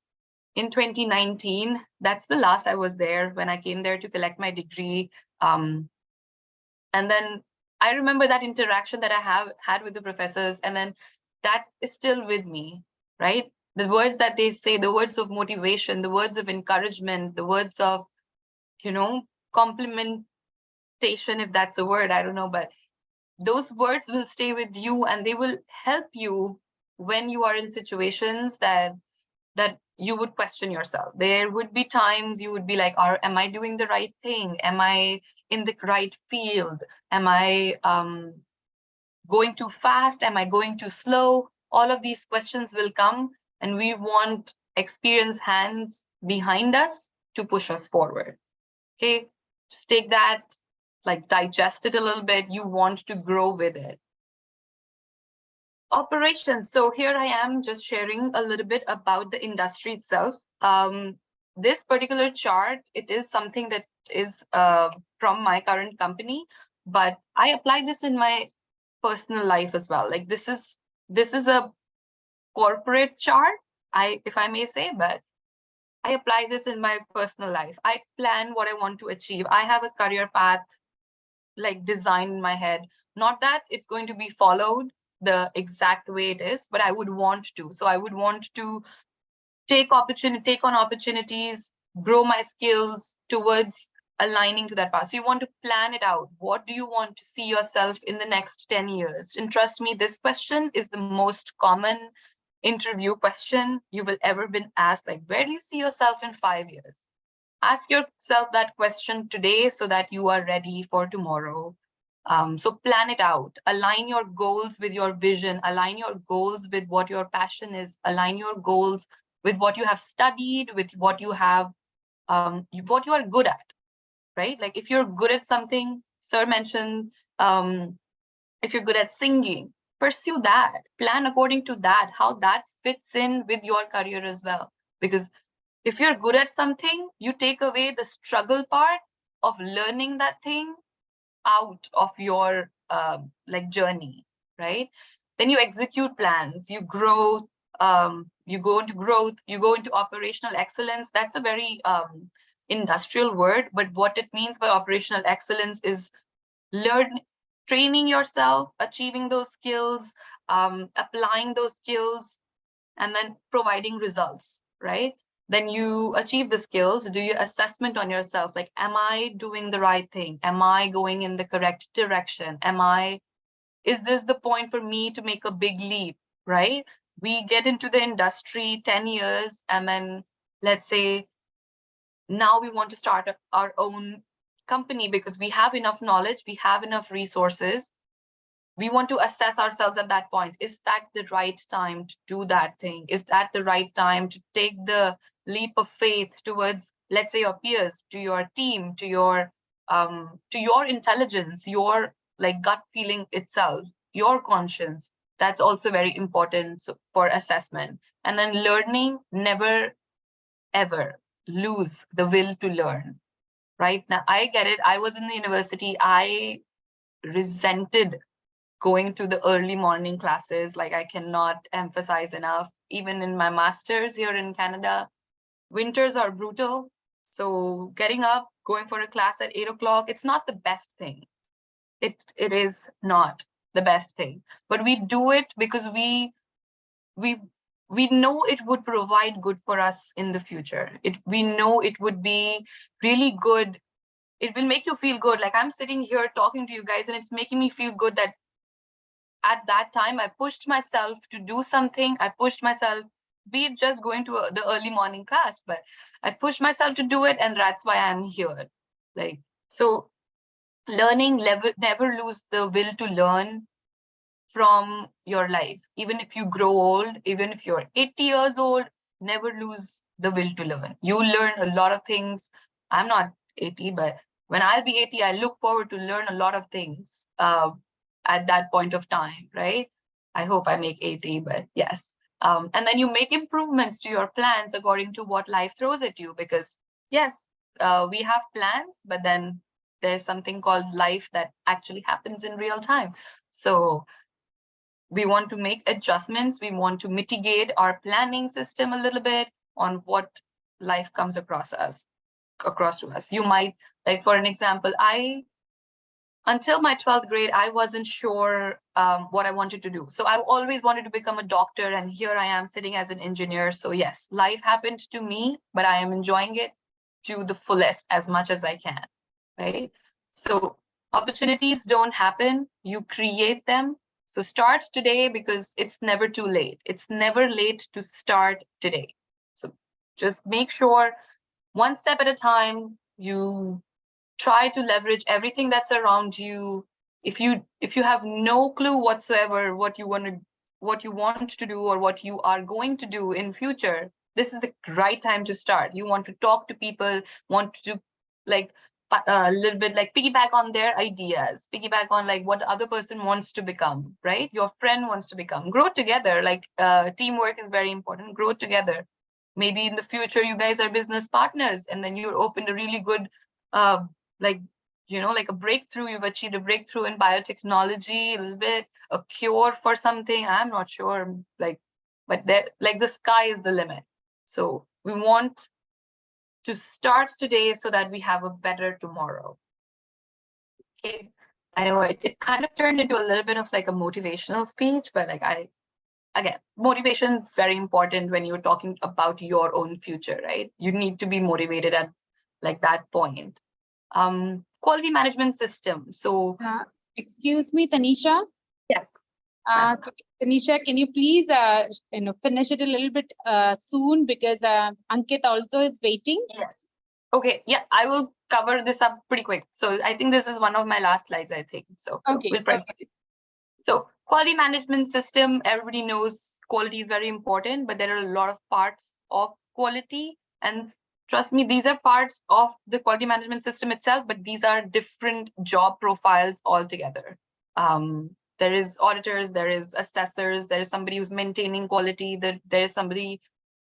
in 2019. That's the last I was there, when I came there to collect my degree. And then I remember that interaction that I have had with the professors, and then that is still with me, right? The words that they say, the words of motivation, the words of encouragement, the words of, complimentation, if that's a word, I don't know, but those words will stay with you, and they will help you when you are in situations that you would question yourself. There would be times you would be like, am I doing the right thing? Am I in the right field? Am I going too fast? Am I going too slow? All of these questions will come, and we want experienced hands behind us to push us forward. Okay, just take that, like, digest it a little bit. You want to grow with it. Operations. So here I am just sharing a little bit about the industry itself. This particular chart, it is something that is from my current company, but I apply this in my personal life as well. Like, this is a corporate chart, if I may say, but I apply this in my personal life. I plan what I want to achieve. I have a career path like designed in my head. Not that it's going to be followed the exact way it is, but I would want to. So I would want to take on opportunities, grow my skills towards aligning to that path. So you want to plan it out. What do you want to see yourself in the next 10 years? And trust me, this question is the most common interview question you will ever been asked. Like, where do you see yourself in 5 years? Ask yourself that question today so that you are ready for tomorrow. So plan it out, align your goals with your vision, align your goals with what your passion is, align your goals with what you have studied, with what you have, what you are good at, right? Like, if you're good at something, sir mentioned, if you're good at singing, pursue that, plan according to that, how that fits in with your career as well. Because if you're good at something, you take away the struggle part of learning that thing out of your like journey, right? Then you execute plans, you grow, you go into growth, you go into operational excellence. That's a very industrial word, but what it means by operational excellence is training yourself, achieving those skills, applying those skills, and then providing results, right? Then you achieve the skills, do your assessment on yourself. Like, am I doing the right thing? Am I going in the correct direction? Is this the point for me to make a big leap, right? We get into the industry 10 years, and then let's say now we want to start our own company because we have enough knowledge, we have enough resources. We want to assess ourselves at that point. Is that the right time to do that thing? Is that the right time to take the leap of faith towards, let's say, your peers, to your team, to your intelligence, your like gut feeling itself, your conscience? That's also very important for assessment. And then learning, never ever lose the will to learn. Right now, I get it. I was in the university. I resented going to the early morning classes. Like I cannot emphasize enough, even in my master's here in Canada, winters are brutal. So getting up, going for a class at 8 o'clock, it's not the best thing. It is not the best thing, but we do it because we know it would provide good for us in the future. We know it would be really good. It will make you feel good. Like I'm sitting here talking to you guys and it's making me feel good that at that time I pushed myself to do something. I pushed myself, be it just going to the early morning class, but I pushed myself to do it, and that's why I'm here. Like, so learning, never lose the will to learn from your life. Even if you grow old, even if you're 80 years old, never lose the will to learn. You learn a lot of things. I'm not 80, but when I'll be 80, I look forward to learn a lot of things at that point of time, right? I hope I make 80, but yes. And then you make improvements to your plans according to what life throws at you, because yes, we have plans, but then there's something called life that actually happens in real time. So we want to make adjustments. We want to mitigate our planning system a little bit on what life comes across to us. You might, like, for an example, until my 12th grade, I wasn't sure what I wanted to do. So I always wanted to become a doctor, and here I am sitting as an engineer. So yes, life happened to me, but I am enjoying it to the fullest as much as I can, right? So opportunities don't happen, you create them. So start today, because it's never too late. It's never late to start today. So just make sure, one step at a time, you try to leverage everything that's around you. If you have no clue whatsoever what you want to do or what you are going to do in future, this is the right time to start. You want to talk to people, want to like a little bit like piggyback on their ideas, piggyback on like what the other person wants to become, right? Your friend wants to become. Grow together. Like teamwork is very important. Grow together. Maybe in the future you guys are business partners, and then you're open to really good like a breakthrough. You've achieved a breakthrough in biotechnology, a little bit, a cure for something, I'm not sure, but there, like, the sky is the limit. So we want to start today so that we have a better tomorrow. Okay, I know it kind of turned into a little bit of like a motivational speech, but like again, motivation is very important when you're talking about your own future, right? You need to be motivated at like that point. Quality management system. So Excuse me, Tanisha. yes. Tanisha, can you please finish it a little bit soon, because Ankit also is waiting. Yes. Okay. Yeah, I will cover this up pretty quick. So I think this is one of my last slides, I think. So Okay. So quality management system, everybody knows quality is very important, but there are a lot of parts of quality. And trust me, these are parts of the quality management system itself, but these are different job profiles altogether. There is auditors, there is assessors, there is somebody who's maintaining quality, there is somebody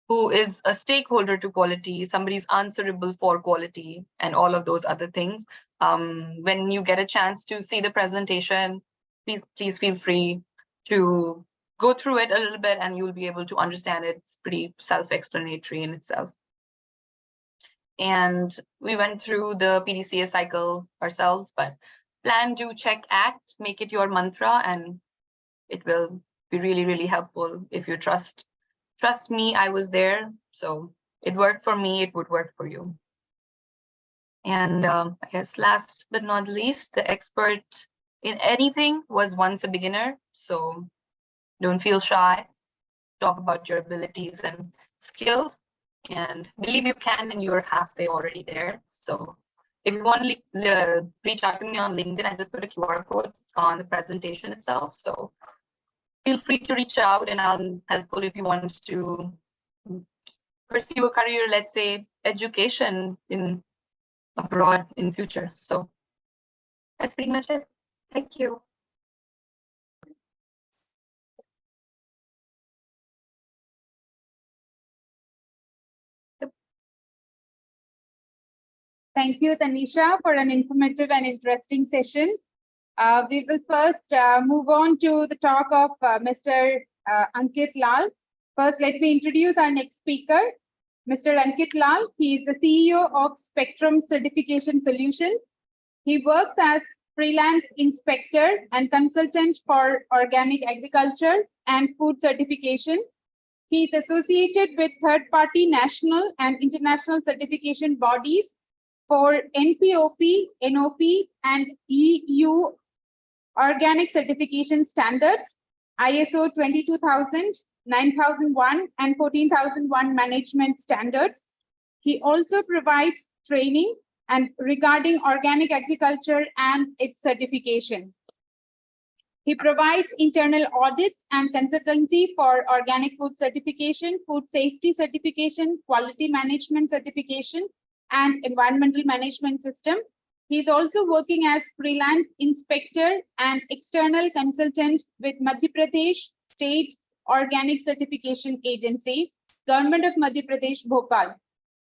who is a stakeholder to quality, somebody's answerable for quality, and all of those other things. When you get a chance to see the presentation, please feel free to go through it a little bit, and you'll be able to understand it. It's pretty self-explanatory in itself. And we went through the PDCA cycle ourselves, but plan, do, check, act, make it your mantra, and it will be really, really helpful if you trust me. I was there, so it worked for me, it would work for you. And I guess last but not least, the expert in anything was once a beginner. So don't feel shy. Talk about your abilities and skills, and believe you can, and you're halfway already there. So if you want to reach out to me on LinkedIn, I just put a QR code on the presentation itself. So feel free to reach out, and I'm helpful if you want to pursue a career, let's say education in abroad in future. So that's pretty much it. Thank you. Thank you, Tanisha, for an informative and interesting session. We will first move on to the talk of Mr. Ankit Lal. First, let me introduce our next speaker, Mr. Ankit Lal. He is the CEO of Spectrum Certification Solutions. He works as freelance inspector and consultant for organic agriculture and food certification. He is associated with third-party national and international certification bodies for NPOP, NOP, and EU organic certification standards, ISO 22000, 9001, and 14001 management standards. He also provides training and regarding organic agriculture and its certification. He provides internal audits and consultancy for organic food certification, food safety certification, quality management certification, and environmental management system. He's also working as freelance inspector and external consultant with Madhya Pradesh State Organic Certification Agency, Government of Madhya Pradesh, Bhopal.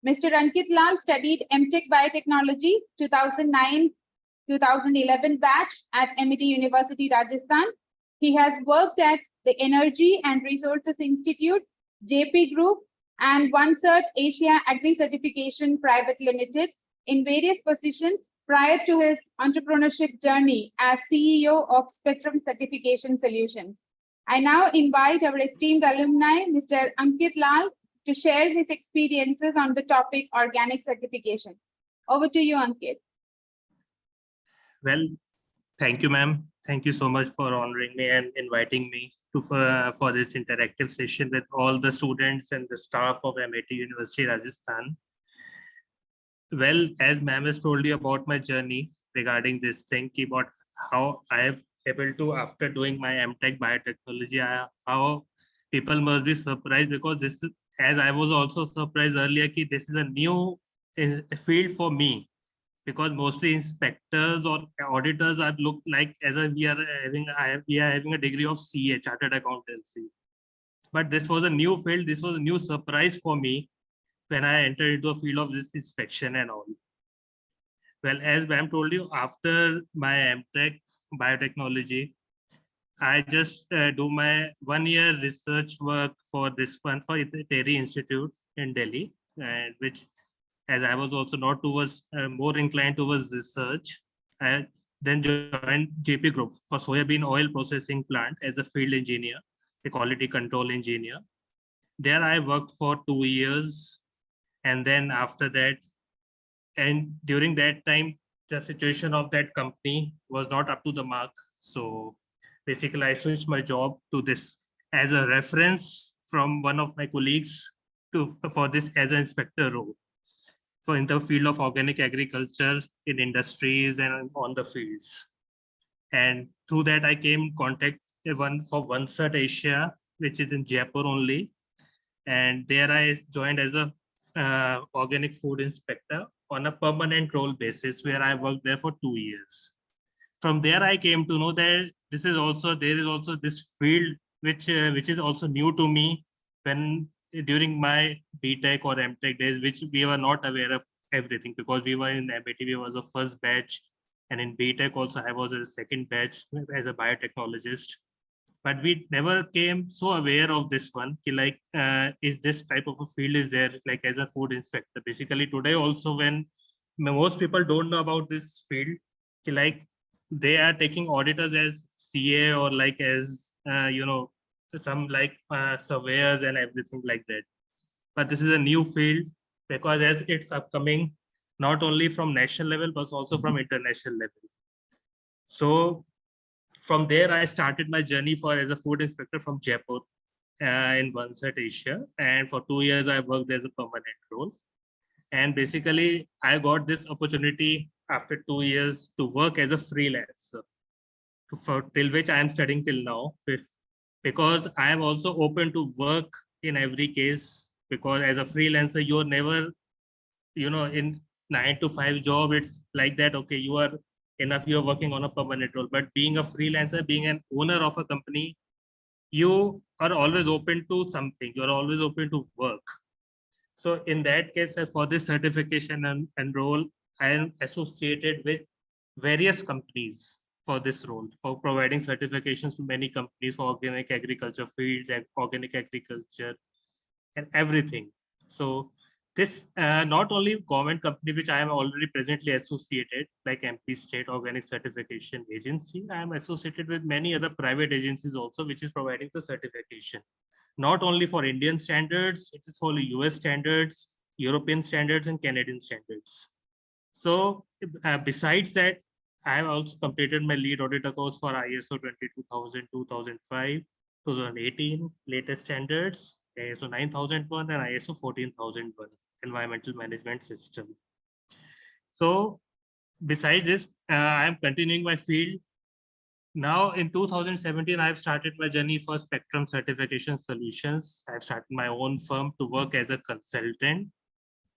Mr. Ankit Lal studied MTech Biotechnology 2009-2011 batch at MIT University, Rajasthan. He has worked at the Energy and Resources Institute, JP Group, and OneCert Asia Agri Certification Private Limited in various positions prior to his entrepreneurship journey as CEO of Spectrum Certification Solutions. I now invite our esteemed alumni, Mr. Ankit Lal, to share his experiences on the topic organic certification. Over to you, Ankit. Well, thank you, ma'am. Thank you so much for honoring me and inviting me to for this interactive session with all the students and the staff of MIT University, Rajasthan. Well, as ma'am has told you about my journey regarding this thing, about how I have able to, after doing my MTech biotechnology, how people must be surprised, because this is, as I was also surprised earlier, this is a new field for me, because mostly inspectors or auditors are looked like as a we are having a degree of CA, chartered accountancy. But this was a new field. This was a new surprise for me when I entered into a field of this inspection and all. Well, as ma'am told you, after my MTech biotechnology, I just do my 1-year research work for this one for the Terry Institute in Delhi, and which, as I was also not towards more inclined towards research, I then joined JP Group for soybean oil processing plant as a field engineer, a quality control engineer. There I worked for 2 years, and then after that, and during that time, the situation of that company was not up to the mark. So basically, I switched my job to this as a reference from one of my colleagues for this as an inspector role. So in the field of organic agriculture in industries and on the fields. And through that, I came in contact for OneCert Asia, which is in Jaipur only. And there I joined as a organic food inspector on a permanent role basis, where I worked there for 2 years. From there, I came to know that there is also this field which is also new to me when during my BTech or MTech days, which we were not aware of everything, because we were in MIT, we was the first batch, and in BTech also I was a second batch as a biotechnologist. But we never came so aware of this one, is this type of a field is there, like as a food inspector. Basically today also, when most people don't know about this field, like they are taking auditors as CA or like as, some like surveyors and everything like that. But this is a new field, because as it's upcoming, not only from national level, but also from international level. So from there, I started my journey as a food inspector from Jaipur in OneCert Asia. And for 2 years, I worked as a permanent role. And basically, I got this opportunity after 2 years to work as a freelancer, till which I am studying till now, because I am also open to work in every case, because as a freelancer, you're never, in 9 to 5 job, it's like that, okay, you're working on a permanent role. But being a freelancer, being an owner of a company, you are always open to something. You're always open to work. So in that case, for this certification and role, I am associated with various companies for this role, for providing certifications to many companies for organic agriculture fields, organic agriculture, and everything. So this not only government company, which I am already presently associated, like MP State Organic Certification Agency, I am associated with many other private agencies also, which is providing the certification. Not only for Indian standards, it is for US standards, European standards, and Canadian standards. So besides that, I have also completed my lead auditor course for ISO 22000, 2005, 2018, latest standards, ISO 9001 and ISO 14001, environmental management system. So besides this, I am continuing my field. Now in 2017, I've started my journey for Spectrum Certification Solutions. I've started my own firm to work as a consultant,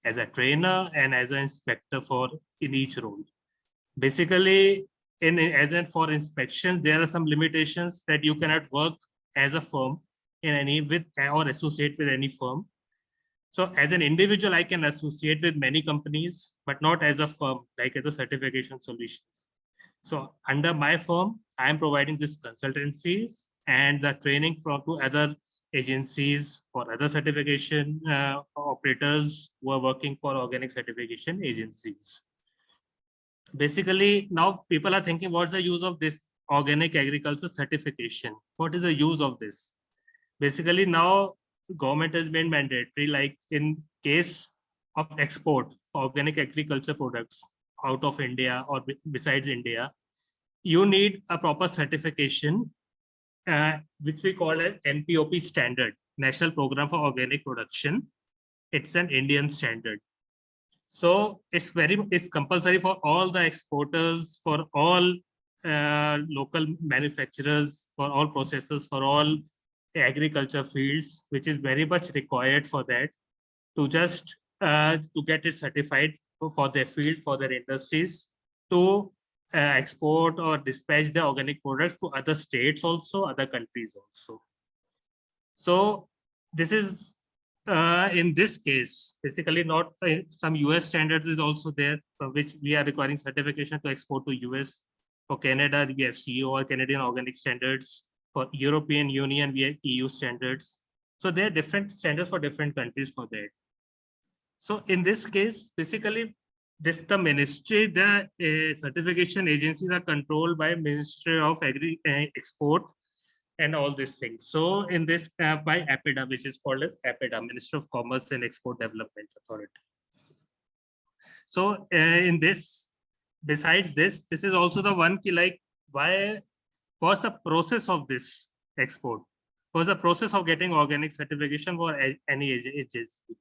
as a trainer, and as an inspector in each role. Basically, for inspections, there are some limitations that you cannot work as a firm or associate with any firm. So as an individual, I can associate with many companies, but not as a firm, like as a certification solutions. So under my firm, I am providing this consultancies and the training to other agencies or other certification operators who are working for organic certification agencies. Basically, now people are thinking, what's the use of this organic agriculture certification? What is the use of this? Basically, now government has made mandatory, like in case of export for organic agriculture products out of India or besides India, you need a proper certification, which we call as NPOP standard, National Program for Organic Production. It's an Indian standard. So it's compulsory for all the exporters, for all local manufacturers, for all processors, for all agriculture fields, which is very much required for that, to just to get it certified for their field, for their industries, to export or dispatch the organic products to other states also, other countries also. So this is in this case, basically not some US standards is also there, for which we are requiring certification to export to US. For Canada, we have CO or Canadian Organic Standards. For European Union, we have EU standards. So there are different standards for different countries for that. So in this case, basically, the ministry, the certification agencies are controlled by Ministry of Export and all these things. So in this by APIDA, which is called as APIDA, Ministry of Commerce and Export Development Authority. So in this, besides this is also the one key, like what's the process of this export? What's the process of getting organic certification for any agency?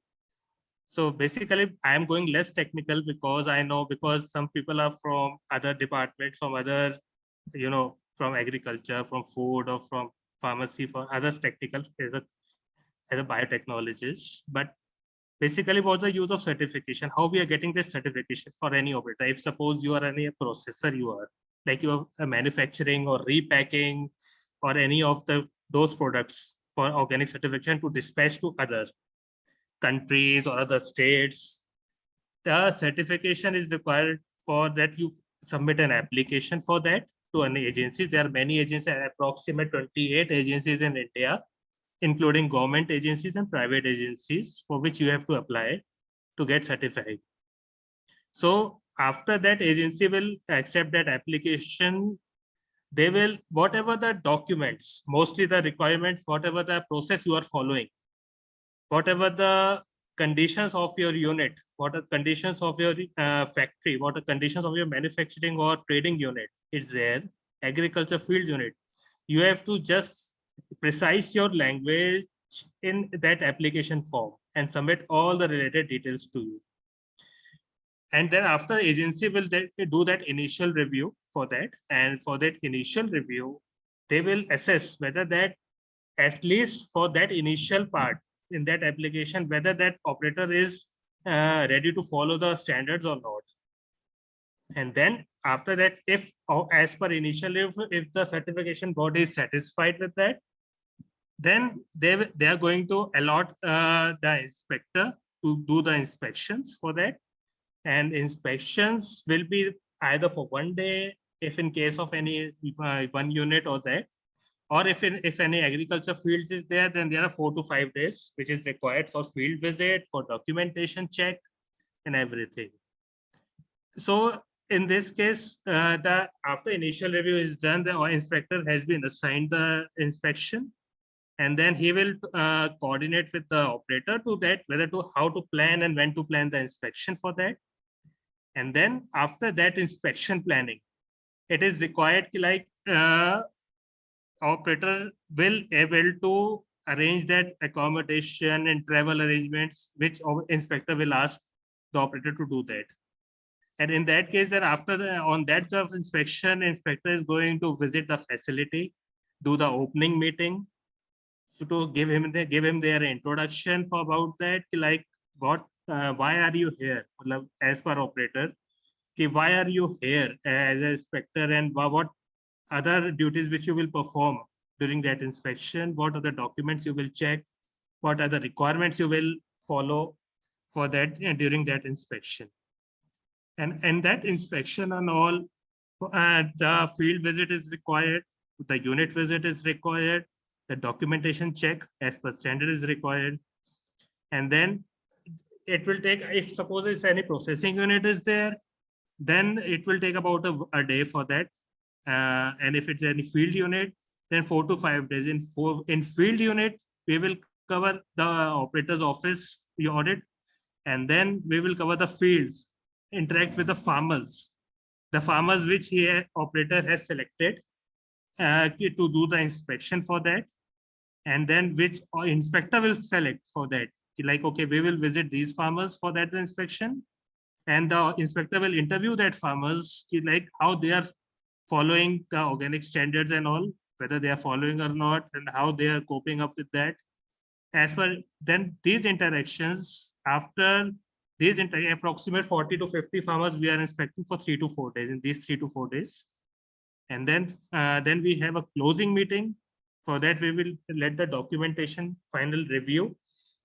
So basically, I am going less technical because I know, because some people are from other departments, from other, from agriculture, from food, or from pharmacy, for others technical as a biotechnologist. But basically, what's the use of certification? How we are getting this certification for any operator? If suppose you are any processor, you are manufacturing or repacking or any of those products for organic certification to dispatch to other countries or other states, the certification is required. For that, you submit an application for that to an agency. There are many agencies, approximately 28 agencies in India, including government agencies and private agencies, for which you have to apply to get certified. So after that, agency will accept that application. They will, whatever the documents, mostly the requirements, whatever the process you are following, whatever the conditions of your unit, what are conditions of your factory, what are conditions of your manufacturing or trading unit is there, agriculture field unit, you have to just precise your language in that application form and submit all the related details to you. And then after, agency will do that initial review for that. And for that initial review, they will assess whether that, at least for that initial part in that application, whether that operator is ready to follow the standards or not. And then after that, if as per initial, if the certification body is satisfied with that, then they are going to allot the inspector to do the inspections for that. And inspections will be either for 1 day, if in case of any one unit or that, or if any agriculture field is there, then there are 4 to 5 days, which is required for field visit, for documentation check and everything. So in this case, the after initial review is done, the inspector has been assigned the inspection, and then he will coordinate with the operator to that whether to how to plan and when to plan the inspection for that. And then after that inspection planning, it is required like operator will able to arrange that accommodation and travel arrangements, which inspector will ask the operator to do that. And in that case, then after on that day of inspection, inspector is going to visit the facility, do the opening meeting, so to give him their introduction for about that, like what, why are you here, as per operator, why are you here as an inspector, and what other duties which you will perform during that inspection, what are the documents you will check, what are the requirements you will follow for that during that inspection. And that inspection and all, the field visit is required, the unit visit is required, the documentation check as per standard is required. And then it will take, if suppose it's any processing unit is there, then it will take about a day for that. And if it's any field unit, then 4 to 5 days. In field unit, we will cover the operator's office, the audit, and then we will cover the fields, interact with the farmers which operator has selected to do the inspection for that, and then which inspector will select for that. Like, okay, we will visit these farmers for that inspection, and the inspector will interview that farmers, like how they are following the organic standards and all, whether they are following or not, and how they are coping up with that. As per then these interactions, after these approximate 40 to 50 farmers we are inspecting for 3 to 4 days, in these 3 to 4 days. And then we have a closing meeting. For that, we will let the documentation final review.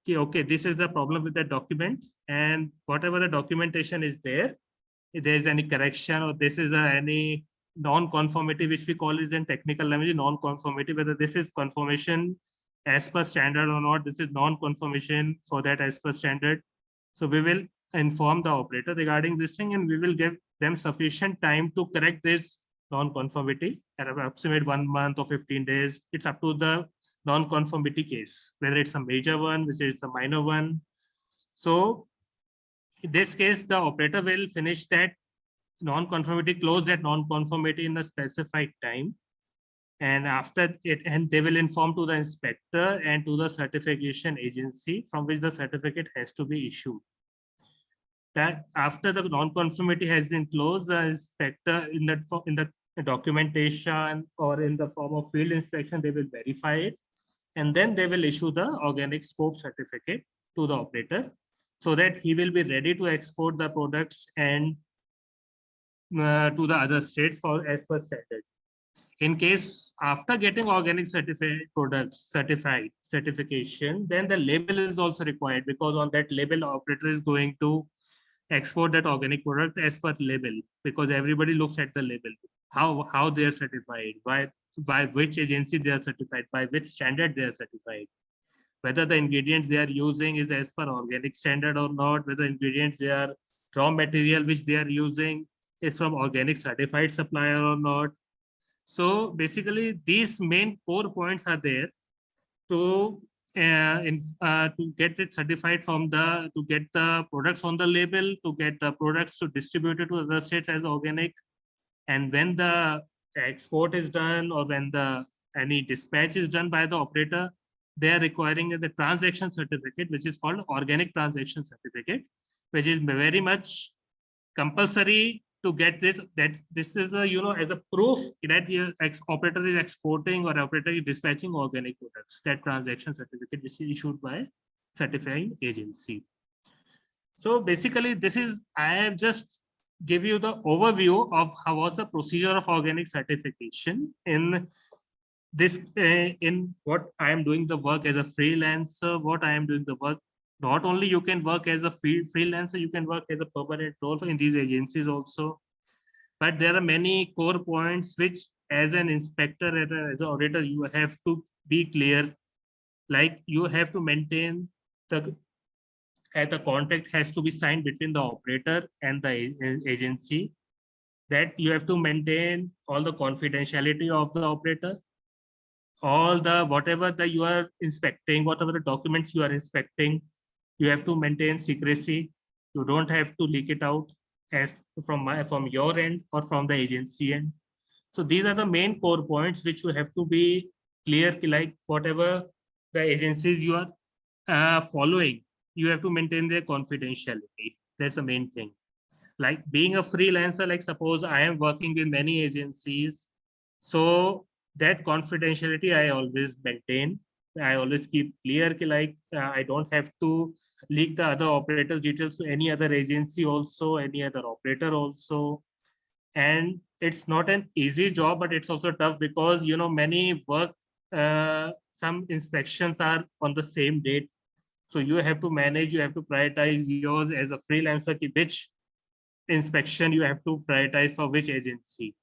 Okay, this is the problem with the document, and whatever the documentation is there, if there is any correction or this is any non-conformity, which we call is in technical language non-conformity, whether this is conformation as per standard or not, this is non-conformation for that as per standard. So we will inform the operator regarding this thing, and we will give them sufficient time to correct this non-conformity at approximate 1 month or 15 days. It's up to the non-conformity case, whether it's a major one, which is a minor one. So in this case, the operator will finish that non-conformity, close that non-conformity in a specified time. And after it, and they will inform to the inspector and to the certification agency from which the certificate has to be issued. That after the non-conformity has been closed, the inspector in the documentation or in the form of field inspection, they will verify it, and then they will issue the organic scope certificate to the operator, so that he will be ready to export the products and to the other states for as per standard. In case after getting organic certification, then the label is also required, because on that label, operator is going to export that organic product as per label, because everybody looks at the label, how they are certified, by which agency they are certified, by which standard they are certified, whether the ingredients they are using is as per organic standard or not, whether ingredients they are raw material which they are using is from organic certified supplier or not. So basically, these main core points are there to get it certified to get the products on the label, to get the products to distribute it to other states as organic. And when the export is done, or when any dispatch is done by the operator, they are requiring the transaction certificate, which is called organic transaction certificate, which is very much compulsory to get this, that this is a, as a proof that your operator is exporting or operator is dispatching organic products, that transaction certificate which is issued by certifying agency. So basically this is, I have just give you the overview of how was the procedure of organic certification in this, in what I am doing the work as a freelancer, what I am doing the work. Not only you can work as a freelancer, you can work as a permanent role in these agencies also. but there are many core points which as an inspector and as an auditor, you have to be clear. Like you have to maintain the contract has to be signed between the operator and the agency, that you have to maintain all the confidentiality of the operator, all the whatever that you are inspecting, whatever the documents you are inspecting, you have to maintain secrecy. You don't have to leak it out as from your end or from the agency end. So these are the main core points which you have to be clear, like whatever the agencies you are following, you have to maintain their confidentiality. That's the main thing. Like being a freelancer, like suppose I am working with many agencies, so that confidentiality I always maintain. I always keep clear, like I don't have to leak the other operators details to any other agency also, any other operator also. And it's not an easy job, but it's also tough because many work, some inspections are on the same date, so you have to manage, you have to prioritize yours as a freelancer, which inspection you have to prioritize for which agency.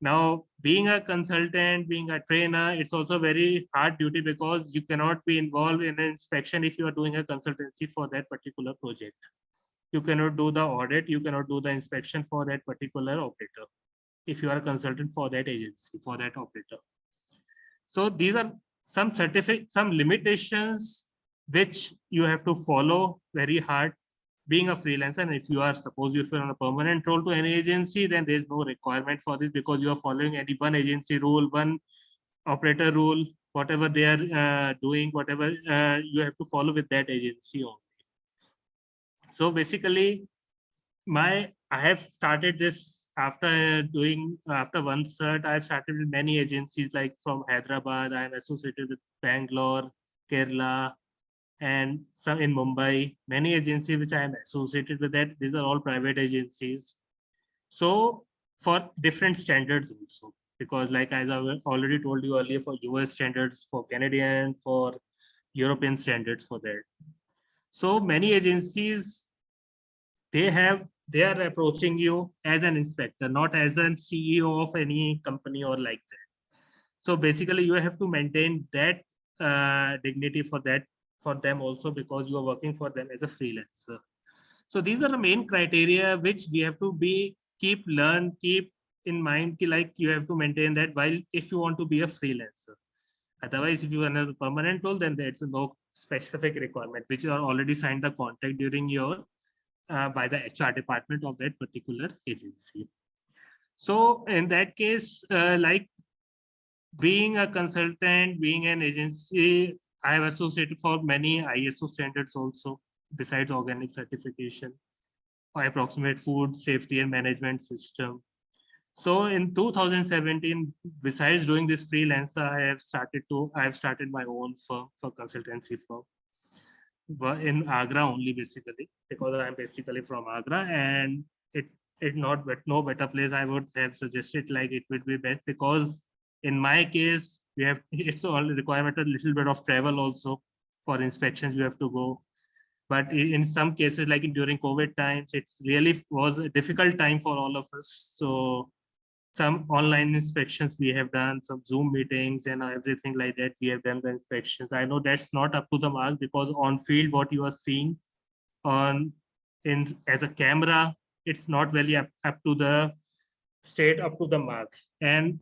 Now, being a consultant, being a trainer, it's also very hard duty because you cannot be involved in an inspection if you are doing a consultancy for that particular project. You cannot do the audit, you cannot do the inspection for that particular operator if you are a consultant for that agency, for that operator. So these are some limitations which you have to follow very hard being a freelancer. And if you are, suppose if you're on a permanent role to any agency, then there's no requirement for this because you are following any one agency rule, one operator rule, whatever they are doing, whatever you have to follow with that agency only. So basically, I have started this after one cert. I've started with many agencies like from Hyderabad. I'm associated with Bangalore, Kerala, and some in Mumbai. Many agencies which I am associated with that. These are all private agencies. So for different standards also, because like as I already told you earlier, for US standards, for Canadian, for European standards for that. So many agencies, they are approaching you as an inspector, not as a CEO of any company or like that. So basically you have to maintain that dignity for them also, because you are working for them as a freelancer. So these are the main criteria which we have to keep in mind, like you have to maintain that while if you want to be a freelancer. Otherwise, if you are in a permanent role, then there's no specific requirement, which you are already signed the contract during your by the HR department of that particular agency. So in that case, like being a consultant, being an agency, I have associated for many ISO standards also, besides organic certification, or approximate food safety and management system. So in 2017, besides doing this freelancer, I have started my own firm, for consultancy firm in Agra only, basically, because I'm basically from Agra, and no better place I would have suggested, like it would be best, because in my case, it's only requirement a little bit of travel also for inspections you have to go. But in some cases, like during COVID times, it's really was a difficult time for all of us. So some online inspections we have done, some Zoom meetings and everything like that. We have done the inspections. I know that's not up to the mark, because on field, what you are seeing as a camera, it's not really up to the mark. And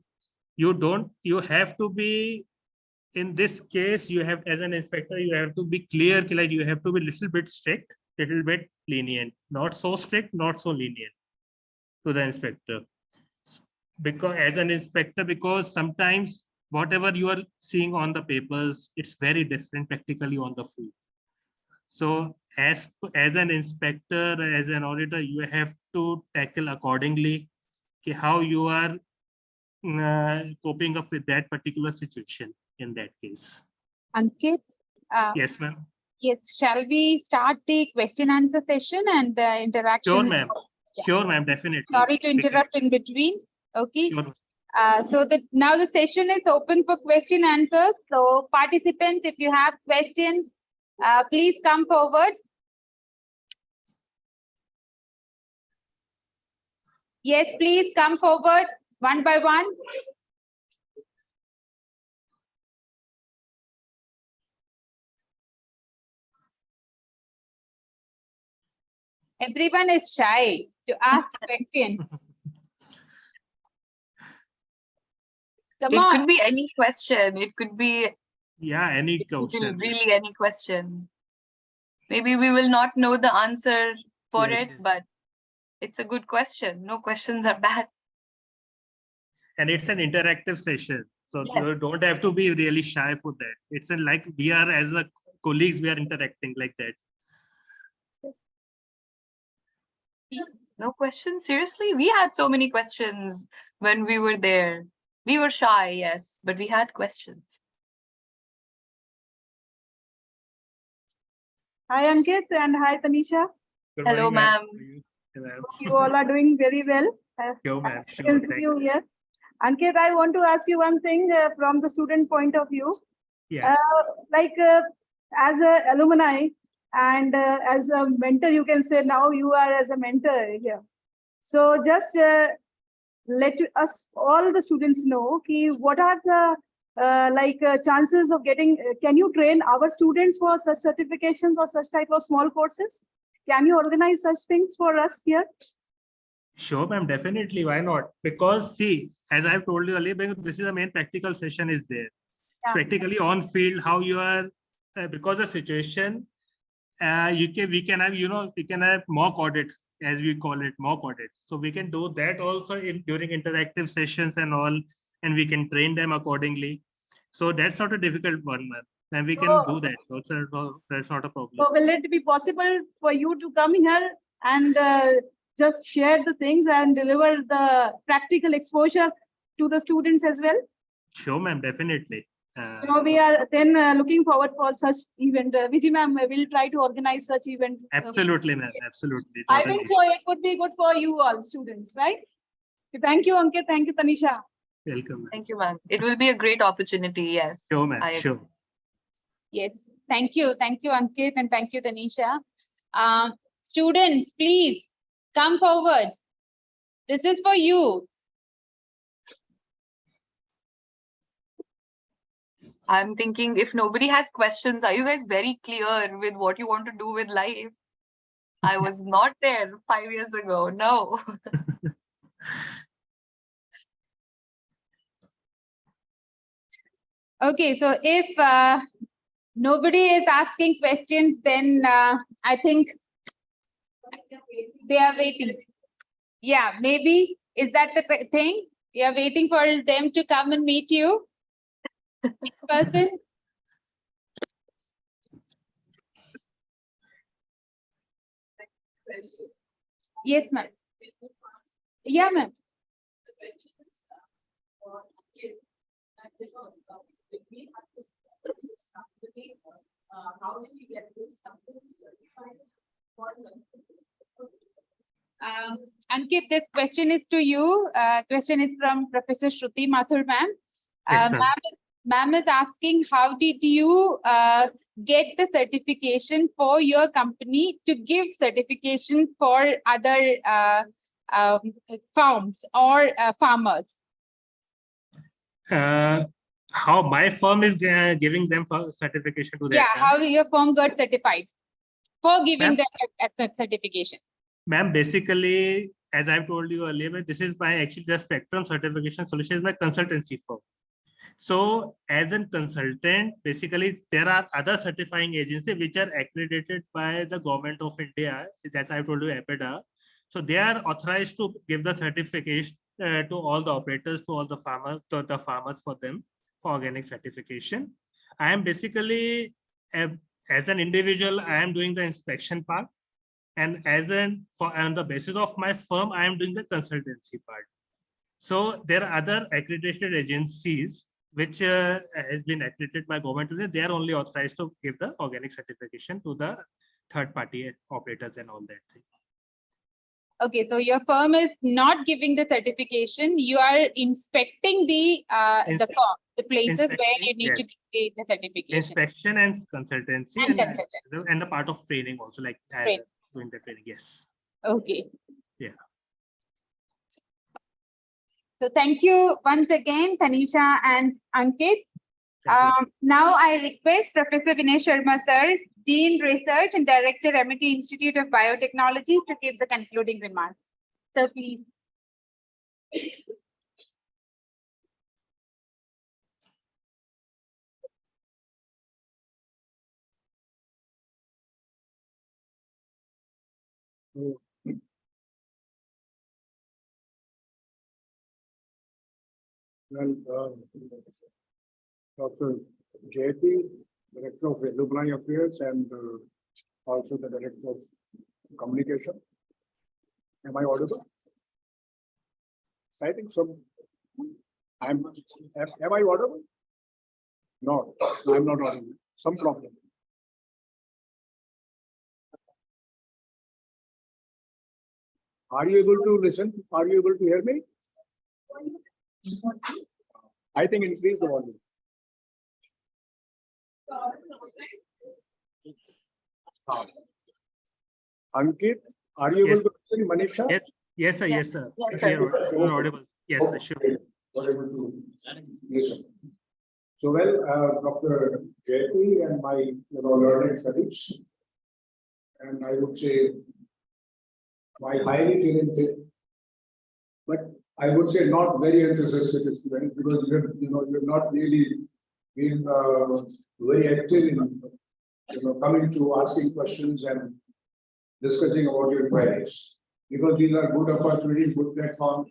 you have to be, in this case, you have, as an inspector, you have to be clear, like you have to be a little bit strict, little bit lenient, not so strict, not so lenient to the inspector. Because as an inspector, because sometimes whatever you are seeing on the papers, it's very different practically on the field. So as an inspector, as an auditor, you have to tackle accordingly how you are coping up with that particular situation in that case. Ankit, Yes, ma'am. yes, shall we start the question answer session and interaction? Sure, ma'am. Yeah. Sure, ma'am, definitely. Sorry to interrupt in between. Okay. Sure. So now the session is open for question answers. So participants, if you have questions, please come forward. Yes, please come forward one by one. Everyone is shy to ask question. Come It on. could be any question. It could be Yeah, any question. really any question. Maybe we will not know the answer for Yes, it, yes. but it's a good question. No questions are bad. And it's an interactive session. So Yes. you don't have to be really shy for that. It's like we are as a colleagues, we are interacting like that. No questions? Seriously? We had so many questions when we were there. We were shy, yes, but we had questions. Hi Ankit and hi Tanisha. Good Hello, morning, ma'am. ma'am. How are you? Hey, ma'am. You all are doing very well. Sure, ma'am. As I Sure. can see Thank you here. Ankit, I want to ask you one thing from the student point of view. Yeah. As a alumni and as a mentor, you can say now you are as a mentor here. So just let us all the students know what are the chances of getting. Can you train our students for such certifications or such type of small courses? Can you organize such things for us here? Sure, ma'am. Definitely. Why not? Because see, as I've told you earlier, because this is the main practical session is there. It's Yeah. practically on field how you are because of situation. We can have we can have mock audits, as we call it, mock audits. So we can do that also during interactive sessions and all, and we can train them accordingly. So that's not a difficult one, ma'am. And we can do that. That's not a problem. So will it be possible for you to come here and just share the things and deliver the practical exposure to the students as well? Sure, ma'am. Definitely. So we are then looking forward for such event. Viji ma'am will try to organize such event. Absolutely, ma'am. Absolutely. I Not an think issue. so it would be good for you all students, right? Thank you, Ankit. Thank you, Tanisha. Welcome, ma'am. Thank you, ma'am. It will be a great opportunity, yes. Sure, ma'am. I agree. Sure. Yes, thank you, Ankit, and thank you, Tanisha. Students, please come forward. This is for you. I'm thinking if nobody has questions, are you guys very clear with what you want to do with life? I was not there 5 years ago. No. Okay, so if nobody is asking questions, then I think they are waiting. Yeah, maybe is that the thing? You are waiting for them to come and meet you in person. Yes, ma'am. Yeah, ma'am. Ankit, this question is to you. Question is from Professor Shruti Mathur, ma'am. Yes, ma'am. Ma'am is asking, how did you get the certification for your company to give certification for other farms or farmers? How my firm is giving them for certification to that. Yeah, ma'am. how your firm got certified for giving Ma'am? them a certification? Ma'am, basically, as I've told you earlier, this is my actually the Spectrum Certification Solution is my consultancy firm. So as a consultant, basically there are other certifying agencies which are accredited by the government of India. That's I've told you, APEDA. So they are authorized to give the certification to all the operators, to all the farmers for them for organic certification. I am basically as an individual, I am doing the inspection part. And on the basis of my firm, I am doing the consultancy part. So there are other accredited agencies which has been accredited by government. They are only authorized to give the organic certification to the third-party operators and all that thing. Okay, so your firm is not giving the certification. You are inspecting the farm, the places where you need to give the certification. Inspection and consultancy and the part of training also, like doing the training. Yes. Okay. Yeah. So thank you once again, Tanisha and Ankit. Now I request Professor Vinay Sharma sir, Dean Research and Director, Amity Institute of Biotechnology, to give the concluding remarks. So please. Well, Dr. JP, Director of Alumni Affairs and also the Director of Communication. Am I audible? I think so. Am I audible? No, I'm not audible. Some problem. Are you able to listen? Are you able to hear me? I think increase the volume. Ankit, are you Yes. able to listen, Manisha? Yes, yes, sir. Yes, sir. Yes, If sir. you're audible. Yes, sir. Sure. Was able to listen. So well, Dr. JP and my learned colleagues, and I would say my highly talented, but I would say not very enthusiastic students, because you're not really been very active in coming to asking questions and discussing about your queries, because these are good opportunities, good platforms.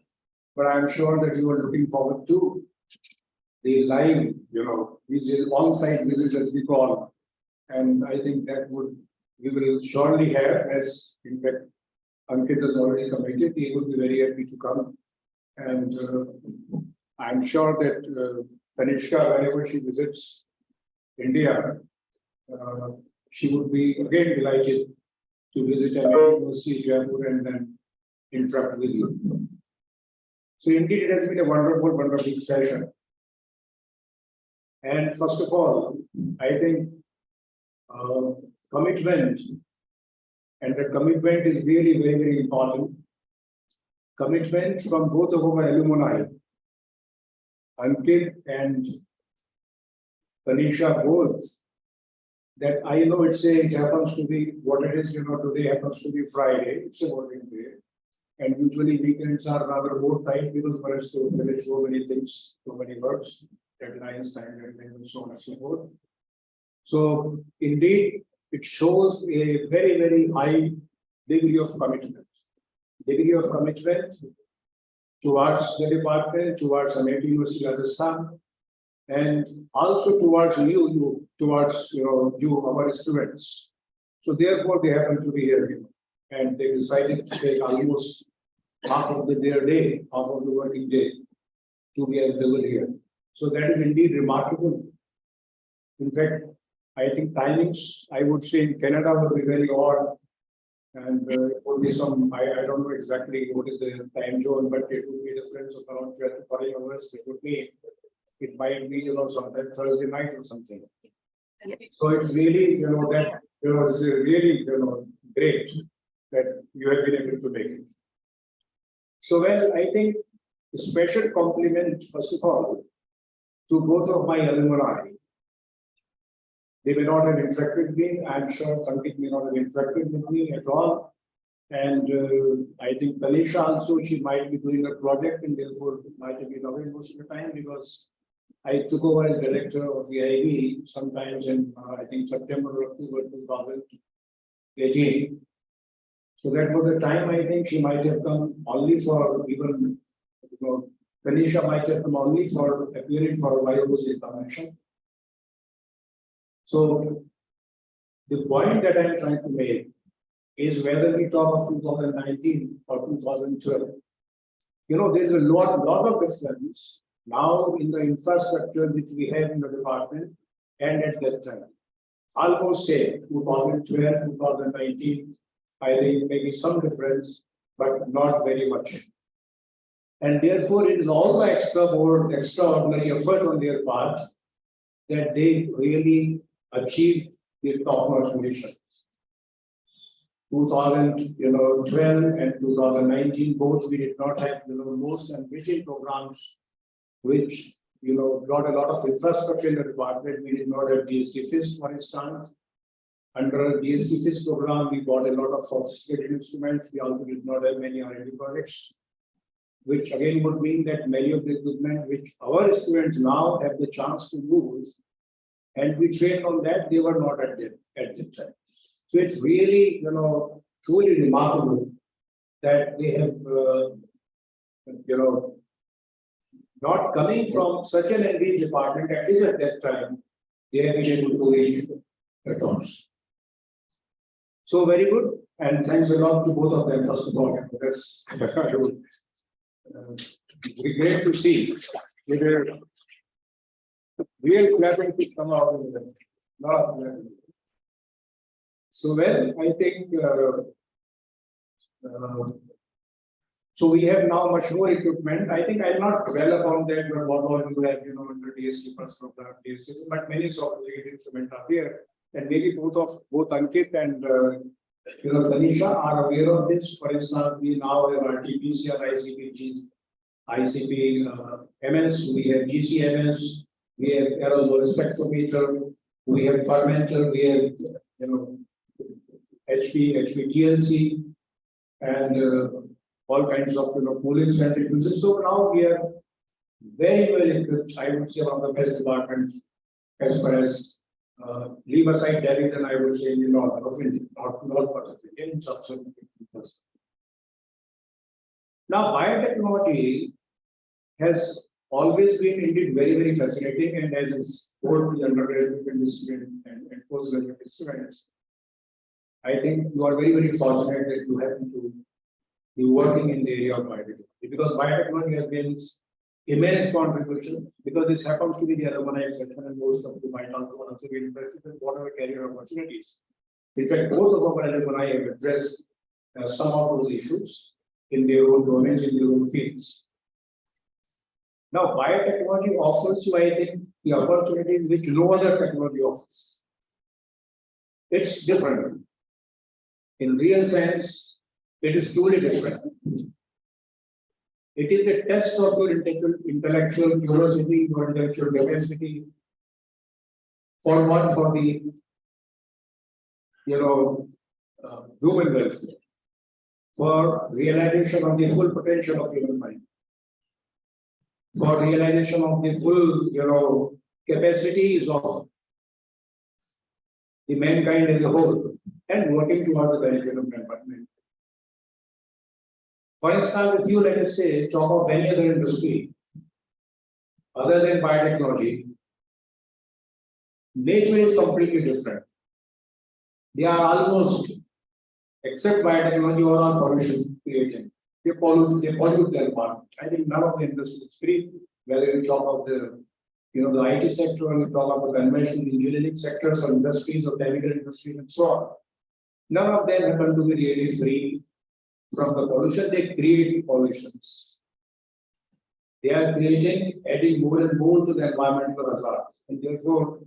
But I'm sure that you are looking forward to the live, these on-site visits as we call, and I think that we will surely have, as in fact Ankit has already committed. He would be very happy to come, and I'm sure that Tanisha, whenever she visits India, she would be again delighted to visit a university, Jaipur, and then interact with you. So indeed, it has been a wonderful, wonderful session. And first of all, I think commitment, and the commitment is really very, very important. Commitment from both of our alumni, Ankit and Tanisha both, that I know it happens to be what it is, today happens to be Friday, it's a working day. And usually weekends are rather more tight because one has to finish so many things, so many works, deadlines, time deadlines, and so on and so forth. So indeed, it shows a very, very high degree of commitment. Degree of commitment towards the department, towards Amity University Rajasthan, and also towards you, our students. So therefore, they happen to be here, and they decided to take almost half of their day, half of the working day, to be available here. So that is indeed remarkable. In fact, I think timings, I would say in Canada would be very odd. And it would be some, I don't know exactly what is the time zone, but it would be a difference of around 12 to 40 hours. It might be, sometime Thursday night or something. So it's really, it's really, great that you have been able to make it. So, well, I think a special compliment, first of all, to both of my alumni. They may not have interacted with me. I'm sure Ankit may not have interacted with me at all. And I think Tanisha also, she might be doing a project and therefore might have been away most of the time, because I took over as director of the IB sometimes in, I think, September or October 2018. So that was the time I think she might have come only for even, Tanisha might have come only for appearing for biology connection. So the point that I'm trying to make is whether we talk of 2019 or 2012, there's a lot of difference now in the infrastructure which we have in the department and at that time. Almost say 2012, 2019, I think maybe some difference, but not very much. And therefore, it is all the extraordinary effort on their part that they really achieved their top-notch mission. 2012 and 2019, both we did not have, most ambitious programs, which, brought a lot of infrastructure in the department. We did not have DST FIST, for instance. Under DST FIST program, we bought a lot of sophisticated instruments. We also did not have many R&D projects, which again would mean that many of the equipment which our students now have the chance to use, and we trained on that, they were not at that time. So it's really, truly remarkable that they have, not coming from such an enriched department, at least at that time, they have been able to reach the tops. So very good, and thanks a lot to both of them, first of all. That's great to see. With a real clarity come out of them. So well, I think so we have now much more equipment. I think I'll not dwell upon that, but what all you have, under DST first program, DST, but many sophisticated instruments are there. And maybe both Ankit and Tanisha are aware of this. For instance, we now have RT-PCR, ICP, MS, we have GCMS, we have aerosol spectrometer, we have fermenter, we have HPTLC, and all kinds of cooling centrifuges. So now we are very well equipped. I would say one of the best departments as far as leave aside Delhi, then I would say in the north of India, not part of India, in subsequent. Now, biotechnology has always been indeed very, very fascinating, and as is both the undergraduate and postgraduate students, I think you are very, very fortunate that you happen to be working in the area of biotechnology, because biotechnology has been immense contribution, because this happens to be the alumni section, and most of you might also be interested in whatever career opportunities. In fact, both of our alumni have addressed some of those issues in their own domains, in their own fields. Now, biotechnology offers you, I think, the opportunities which no other technology offers. It's different. In real sense, it is truly different. It is a test of your intellectual curiosity, your intellectual capacity. For what? For the human welfare, for realization of the full potential of human mind, for realization of the full capacities of the mankind as a whole, and working towards the benefit of mankind. For instance, if you, let us say, talk of any other industry other than biotechnology, nature is completely different. They are almost, except biotechnology, or are pollution creating. They pollute their environment. I think none of the industry is free, whether you talk of the the IT sector, or you talk of the conventional engineering sectors, or industries, or chemical industries, and so on. None of them happen to be really free from the pollution. They create pollutions. They are creating, adding more and more to the environmental hazards, and therefore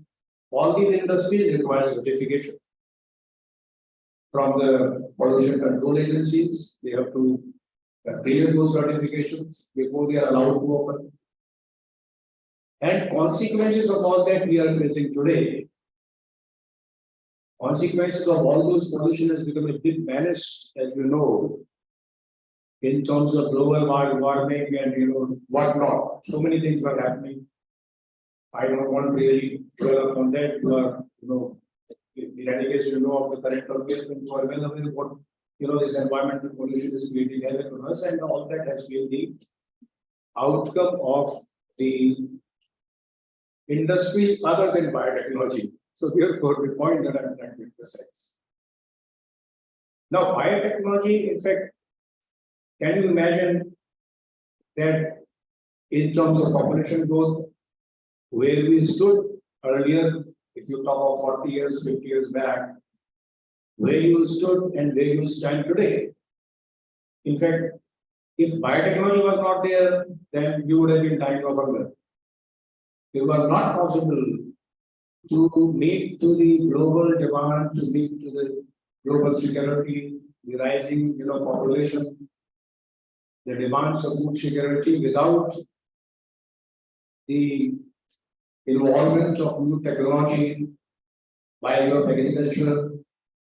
all these industries require certification from the pollution control agencies. They have to clear those certifications before they are allowed to open. And consequences of all that we are facing today, consequences of all those pollution has become a big menace, as you know, in terms of global warming and whatnot. So many things are happening. I don't want to really dwell upon that. You are, in any case, of the current affairs, and you are well aware of what this environmental pollution is creating havoc on us, and all that has been the outcome of the industries other than biotechnology. So therefore, the point that I'm trying to emphasize. Now, biotechnology, in fact, can you imagine that in terms of population growth, where we stood earlier, if you talk of 40 years, 50 years back, where you stood and where you stand today? In fact, if biotechnology was not there, then you would have been dying of hunger. It was not possible to meet to the global demand, to meet to the global security, the rising, population, the demands of food security without the involvement of new technology by way of agriculture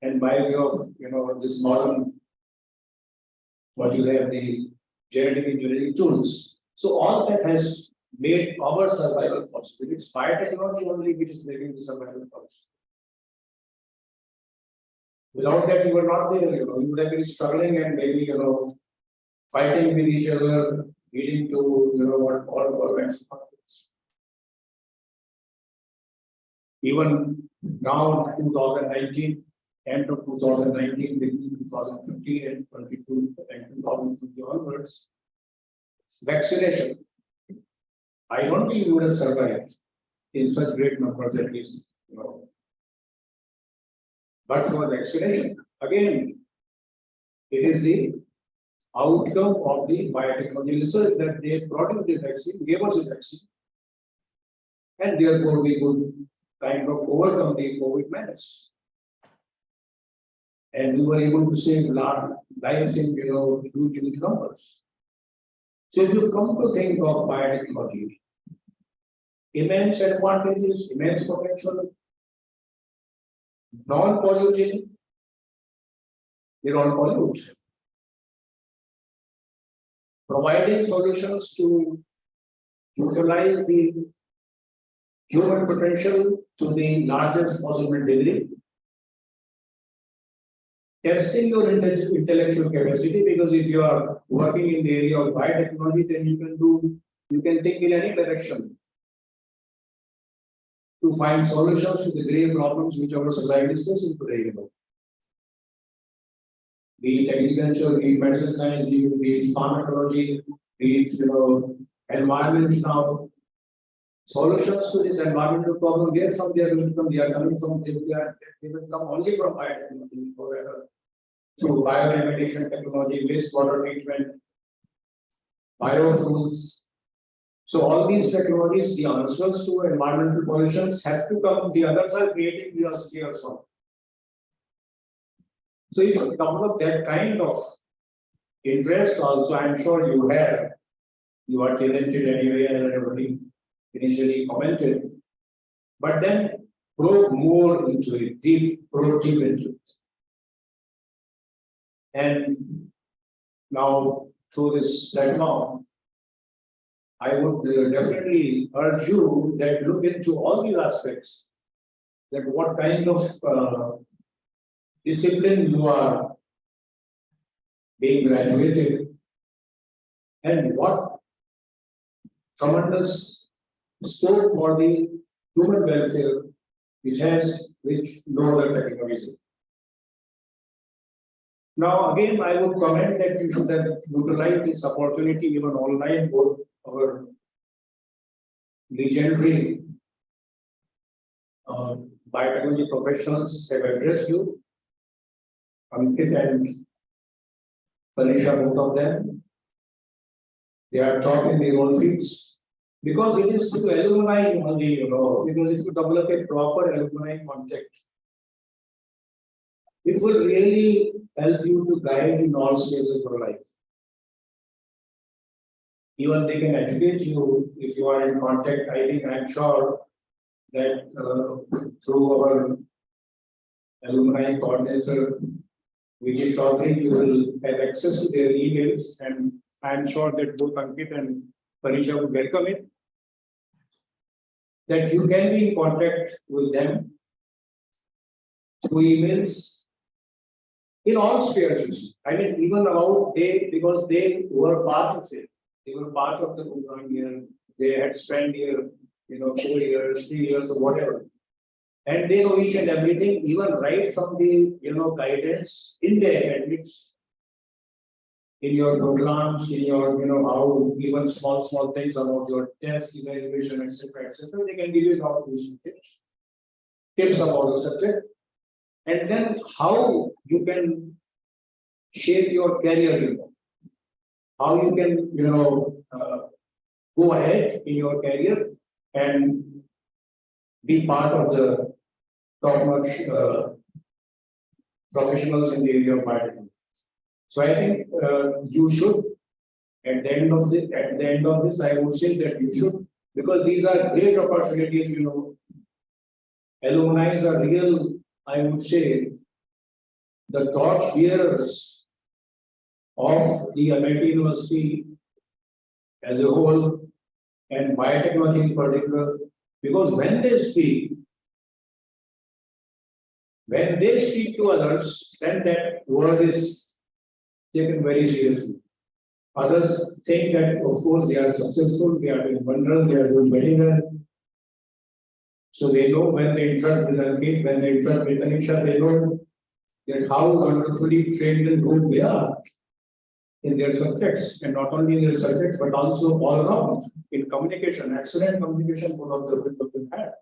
and by way of, this modern, what you have, the genetic engineering tools. So all that has made our survival possible. It's biotechnology only which is making the survival possible. Without that, you were not there, you would have been struggling and maybe, fighting with each other, leading to, what all kinds of conflicts. Even now, 2019, end of 2019, between 2015 and 22 and 2020 onwards, vaccination. I don't think you would have survived in such great numbers at least, But for vaccination, again, it is the outcome of the biotechnology research that they brought in the vaccine, gave us a vaccine, and therefore we could kind of overcome the COVID menace. And we were able to save lives in, huge numbers. So if you come to think of biotechnology, immense advantages, immense potential, non-polluting, they don't pollute. Providing solutions to utilize the human potential to the largest possible degree. Testing your intellectual capacity, because if you are working in the area of biotechnology, then you can think in any direction to find solutions to the grave problems which our society is facing today. Be it agriculture, be it medical science, be it pharmacology, be it environment now. Solutions to this environmental problem, where from they are going to come, they are coming from, they will come only from biotechnology, or through bioremediation technology, wastewater treatment, biofuels. So all these technologies, the answers to environmental pollutions have to come. The others are creating the sphere also. So if you develop that kind of interest, also I'm sure you have. You are talented anyway, and everybody initially commented, but then probe more into it, probe deep into it. And now through this platform, I would definitely urge you that look into all these aspects, that what kind of discipline you are being graduated, and what tremendous scope for the human welfare which no other technology. Now, again, I would comment that you should have utilized this opportunity even online. Both our legendary biotechnology professionals have addressed you, Ankit and Parisha, both of them. They are taught in their own fields. Because it is to alumni only, because if you develop a proper alumni contact, it will really help you to guide in all stages of your life. Even they can educate you if you are in contact. I'm sure that through our alumni coordinator, Vijay Chaudhary, you will have access to their emails, and I'm sure that both Ankit and Parisha would welcome it. That you can be in contact with them through emails in all spheres. I mean, even about because they were part of it. They were part of the program here. They had spent here, 4 years, 3 years, or whatever. And they know each and everything, even right from the guidance in the academics, in your programs, in your how even small things about your test evaluation, etc. They can give you a lot of useful tips about the subject, and then how you can shape your career. How you can go ahead in your career and be part of the top-notch professionals in the area of biotechnology. So I think you should, at the end of this, I would say that you should, because these are great opportunities, Alumni are real, I would say, the torch bearers of the MIT University as a whole and biotechnology in particular, because when they speak to others, then that word is taken very seriously. Others think that, of course, they are successful, they are doing wonders, they are doing very well. So they know when they interact with Ankit, when they interact with Anisha, they know that how wonderfully trained and good they are in their subjects, and not only in their subjects, but also all around in communication. Excellent communication, both of them have.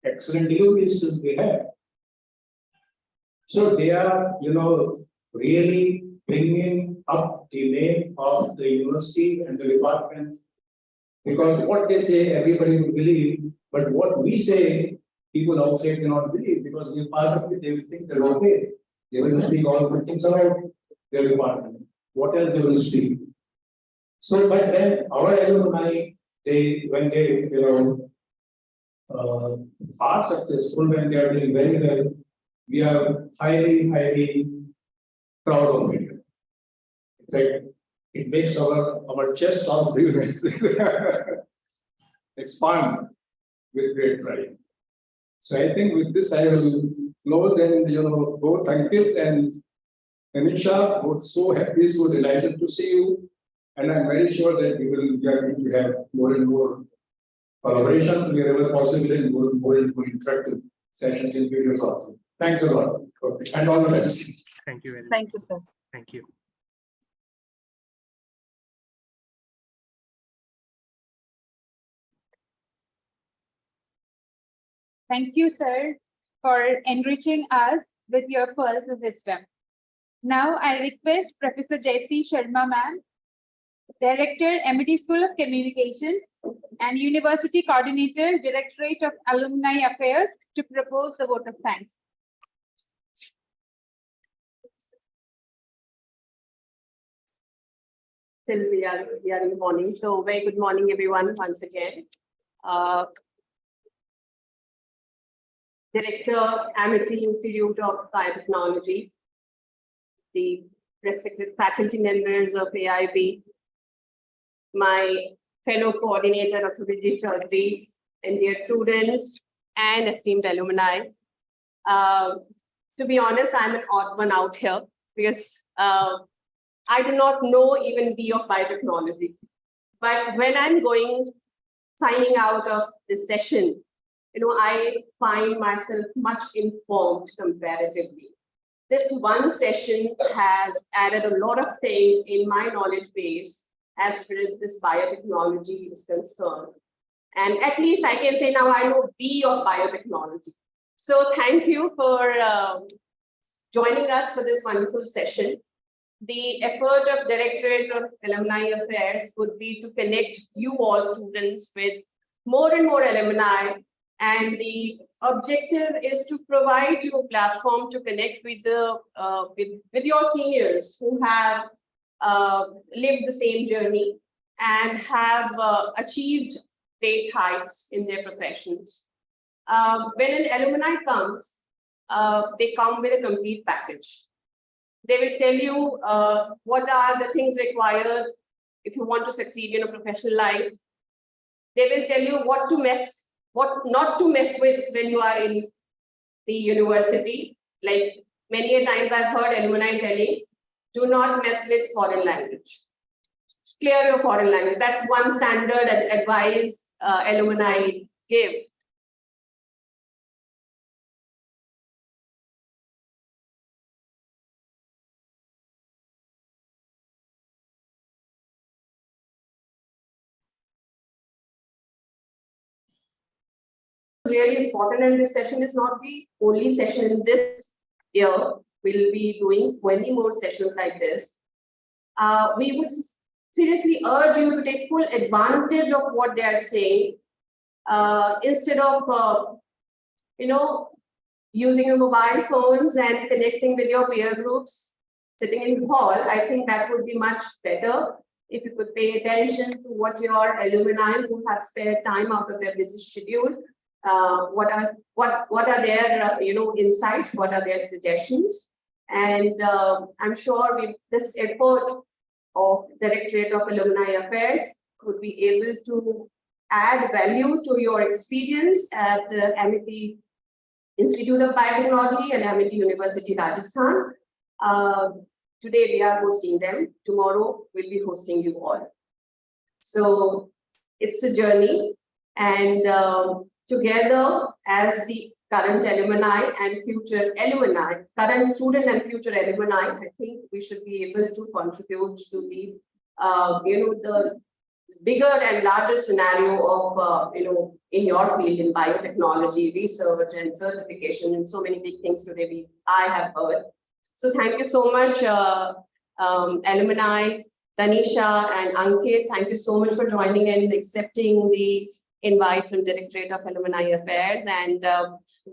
Excellent delivery skills they have. So they are, really bringing up the name of the university and the department, because what they say, everybody will believe, but what we say, people outside cannot believe, because we're part of it, they will think that, okay, they will speak all good things about their department. What else they will speak? So, but then our alumni, when they, are successful, when they are doing very well, we are highly, highly proud of it. In fact, it makes our chest also expand with great pride. So I think with this I will close, and both Ankit and Anisha, both so happy, so delighted to see you, and I'm very sure that we are going to have more and more collaboration wherever possible, and more and more interactive sessions in future also. Thanks a lot, and all the best. Thank you very much. Thank you, sir. Thank you. Thank you, sir, for enriching us with your pearls of wisdom. Now I request Professor Jayati Sharma ma'am, Director, MIT School of Communications and University Coordinator, Directorate of Alumni Affairs, to propose the vote of thanks. Still we are in the morning, so very good morning everyone once again. Director, Amity Institute of Biotechnology, the respected faculty members of AIB, my fellow coordinator of Vijay Chaudhary, and dear students and esteemed alumni. To be honest, I'm an odd one out here because I do not know even B of biotechnology. But when I'm signing out of this session, I find myself much informed comparatively. This one session has added a lot of things in my knowledge base as far as this biotechnology is concerned. And at least I can say now I know B of biotechnology. So thank you for joining us for this wonderful session. The effort of Directorate of Alumni Affairs would be to connect you all students with more and more alumni. And the objective is to provide you a platform to connect with with your seniors who have lived the same journey and have achieved great heights in their professions. When an alumni comes, they come with a complete package. They will tell you what are the things required if you want to succeed in a professional life. They will tell you what not to mess with when you are in the university. Like many a times I've heard alumni telling, do not mess with foreign language. Clear your foreign language. That's one standard advice alumni give. Really important, and this session is not the only session in this year. We'll be doing 20 more sessions like this. We would seriously urge you to take full advantage of what they are saying, instead of using your mobile phones and connecting with your peer groups, sitting in hall, I think that would be much better if you could pay attention to what your alumni who have spare time out of their busy schedule, what are their insights, what are their suggestions, and I'm sure with this effort of Directorate of Alumni Affairs could be able to add value to your experience at the Amity Institute of Biotechnology and Amity University, Rajasthan. Today we are hosting them. Tomorrow we'll be hosting you all. So it's a journey, and together as the current alumni and future alumni, current student and future alumni, I think we should be able to contribute to the the bigger and larger scenario of in your field in biotechnology, research and certification, and so many big things today I have heard. So thank you so much, alumni, Tanisha and Ankit. Thank you so much for joining and accepting the invite from Directorate of Alumni Affairs. And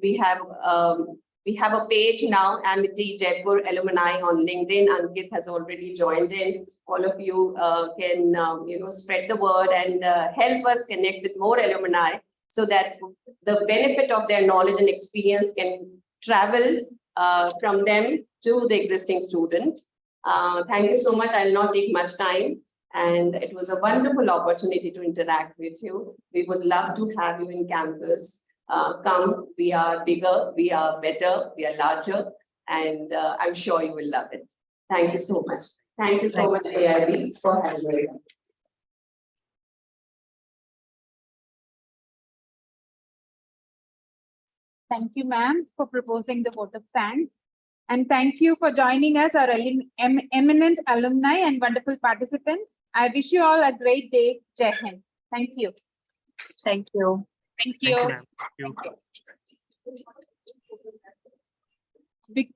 we have a page now, Amity Jaipur Alumni on LinkedIn. Ankit has already joined in. All of you can spread the word and help us connect with more alumni so that the benefit of their knowledge and experience can travel from them to the existing student. Thank you so much. I'll not take much time. And it was a wonderful opportunity to interact with you. We would love to have you in campus. Come, we are bigger, we are better, we are larger, and I'm sure you will love it. Thank you so much. Thank you so much, AIB, for having me. Thank you, ma'am, for proposing the vote of thanks. And thank you for joining us, our eminent alumni and wonderful participants. I wish you all a great day. Jai Hind. Thank you. Thank you. Thank you. Thank you, ma'am. Thank you. Big-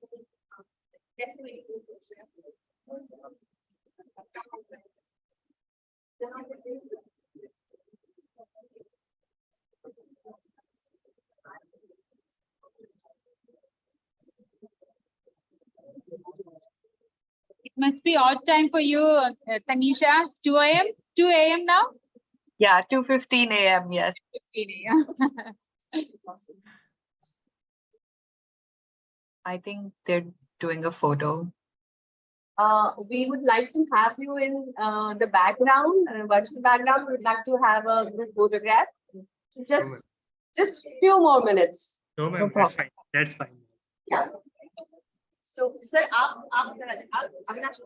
It must be odd time for you, Tanisha. 2 a.m. 2 a.m. now? Yeah, 2:15 a.m. Yes. 15 a.m. I think they're doing a photo. We would like to have you in the background, virtual background. We would like to have a group photograph. So just few more minutes. No, No ma'am, problem. that's fine. That's fine. Yeah. So, sir, Avinash,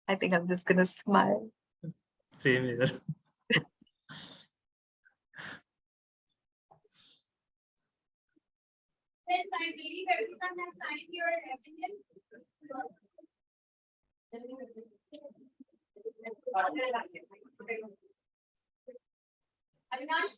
I think I'm just gonna smile. Same here. I believe everyone has signed your evidence. Avinash,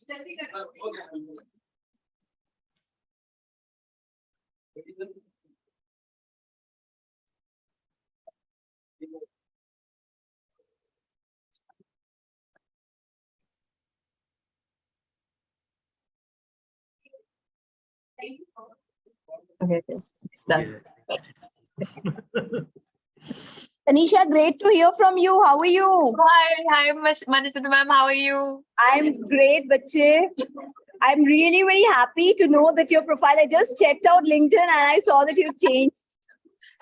Okay, yes, it's done. Yeah. Tanisha, great to hear from you. How are you? Hi, Manishita ma'am. How are you? I'm great, bache. I'm really very happy to know that your profile. I just checked out LinkedIn and I saw that you've changed.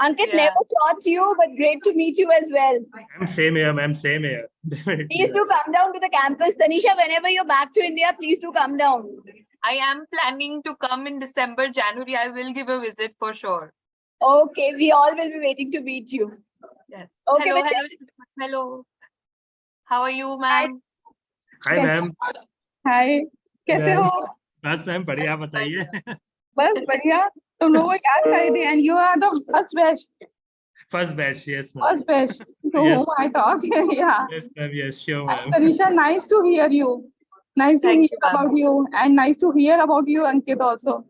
Ankit Yeah. never taught you, but great to meet you as well. I'm same here, ma'am. Same here. Definitely. Please do come down to the campus. Tanisha, whenever you're back to India, please do come down. I am planning to come in December, January. I will give a visit for sure. Okay, we all will be waiting to meet you. Yes. Okay, Hello, bache. hello, hello. How are you, ma'am? Hi, ma'am. हाय कैसे Ma'am. हो बस ma'am बढ़िया बताइए. बस बढ़िया तुम लोगों को याद कर दिया and you are the first batch First batch, yes, ma'am. to Yes. whom I talked. Yeah. Yes, ma'am. Yes, sure, And ma'am. Tanisha, nice to hear you. Nice to Thank hear you, ma'am. about you and nice to hear about you, Ankit, also.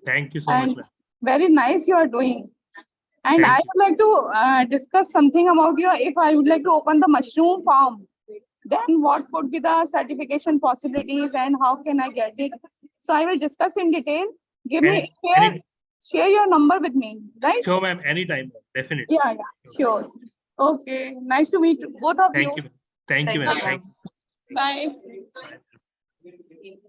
Thank you so much, And ma'am. very nice you are doing. And Thank I you. would like to discuss something about you. If I would like to open the mushroom farm, then what would be the certification possibilities and how can I get it? So I will discuss in detail. Give Any- me, share, any- share your number with me, right? Sure, ma'am, anytime, definitely. Yeah, sure. Okay, nice to meet both of you. Thank you. Thank you, Thank ma'am. you, ma'am. Thank you. Bye. Bye.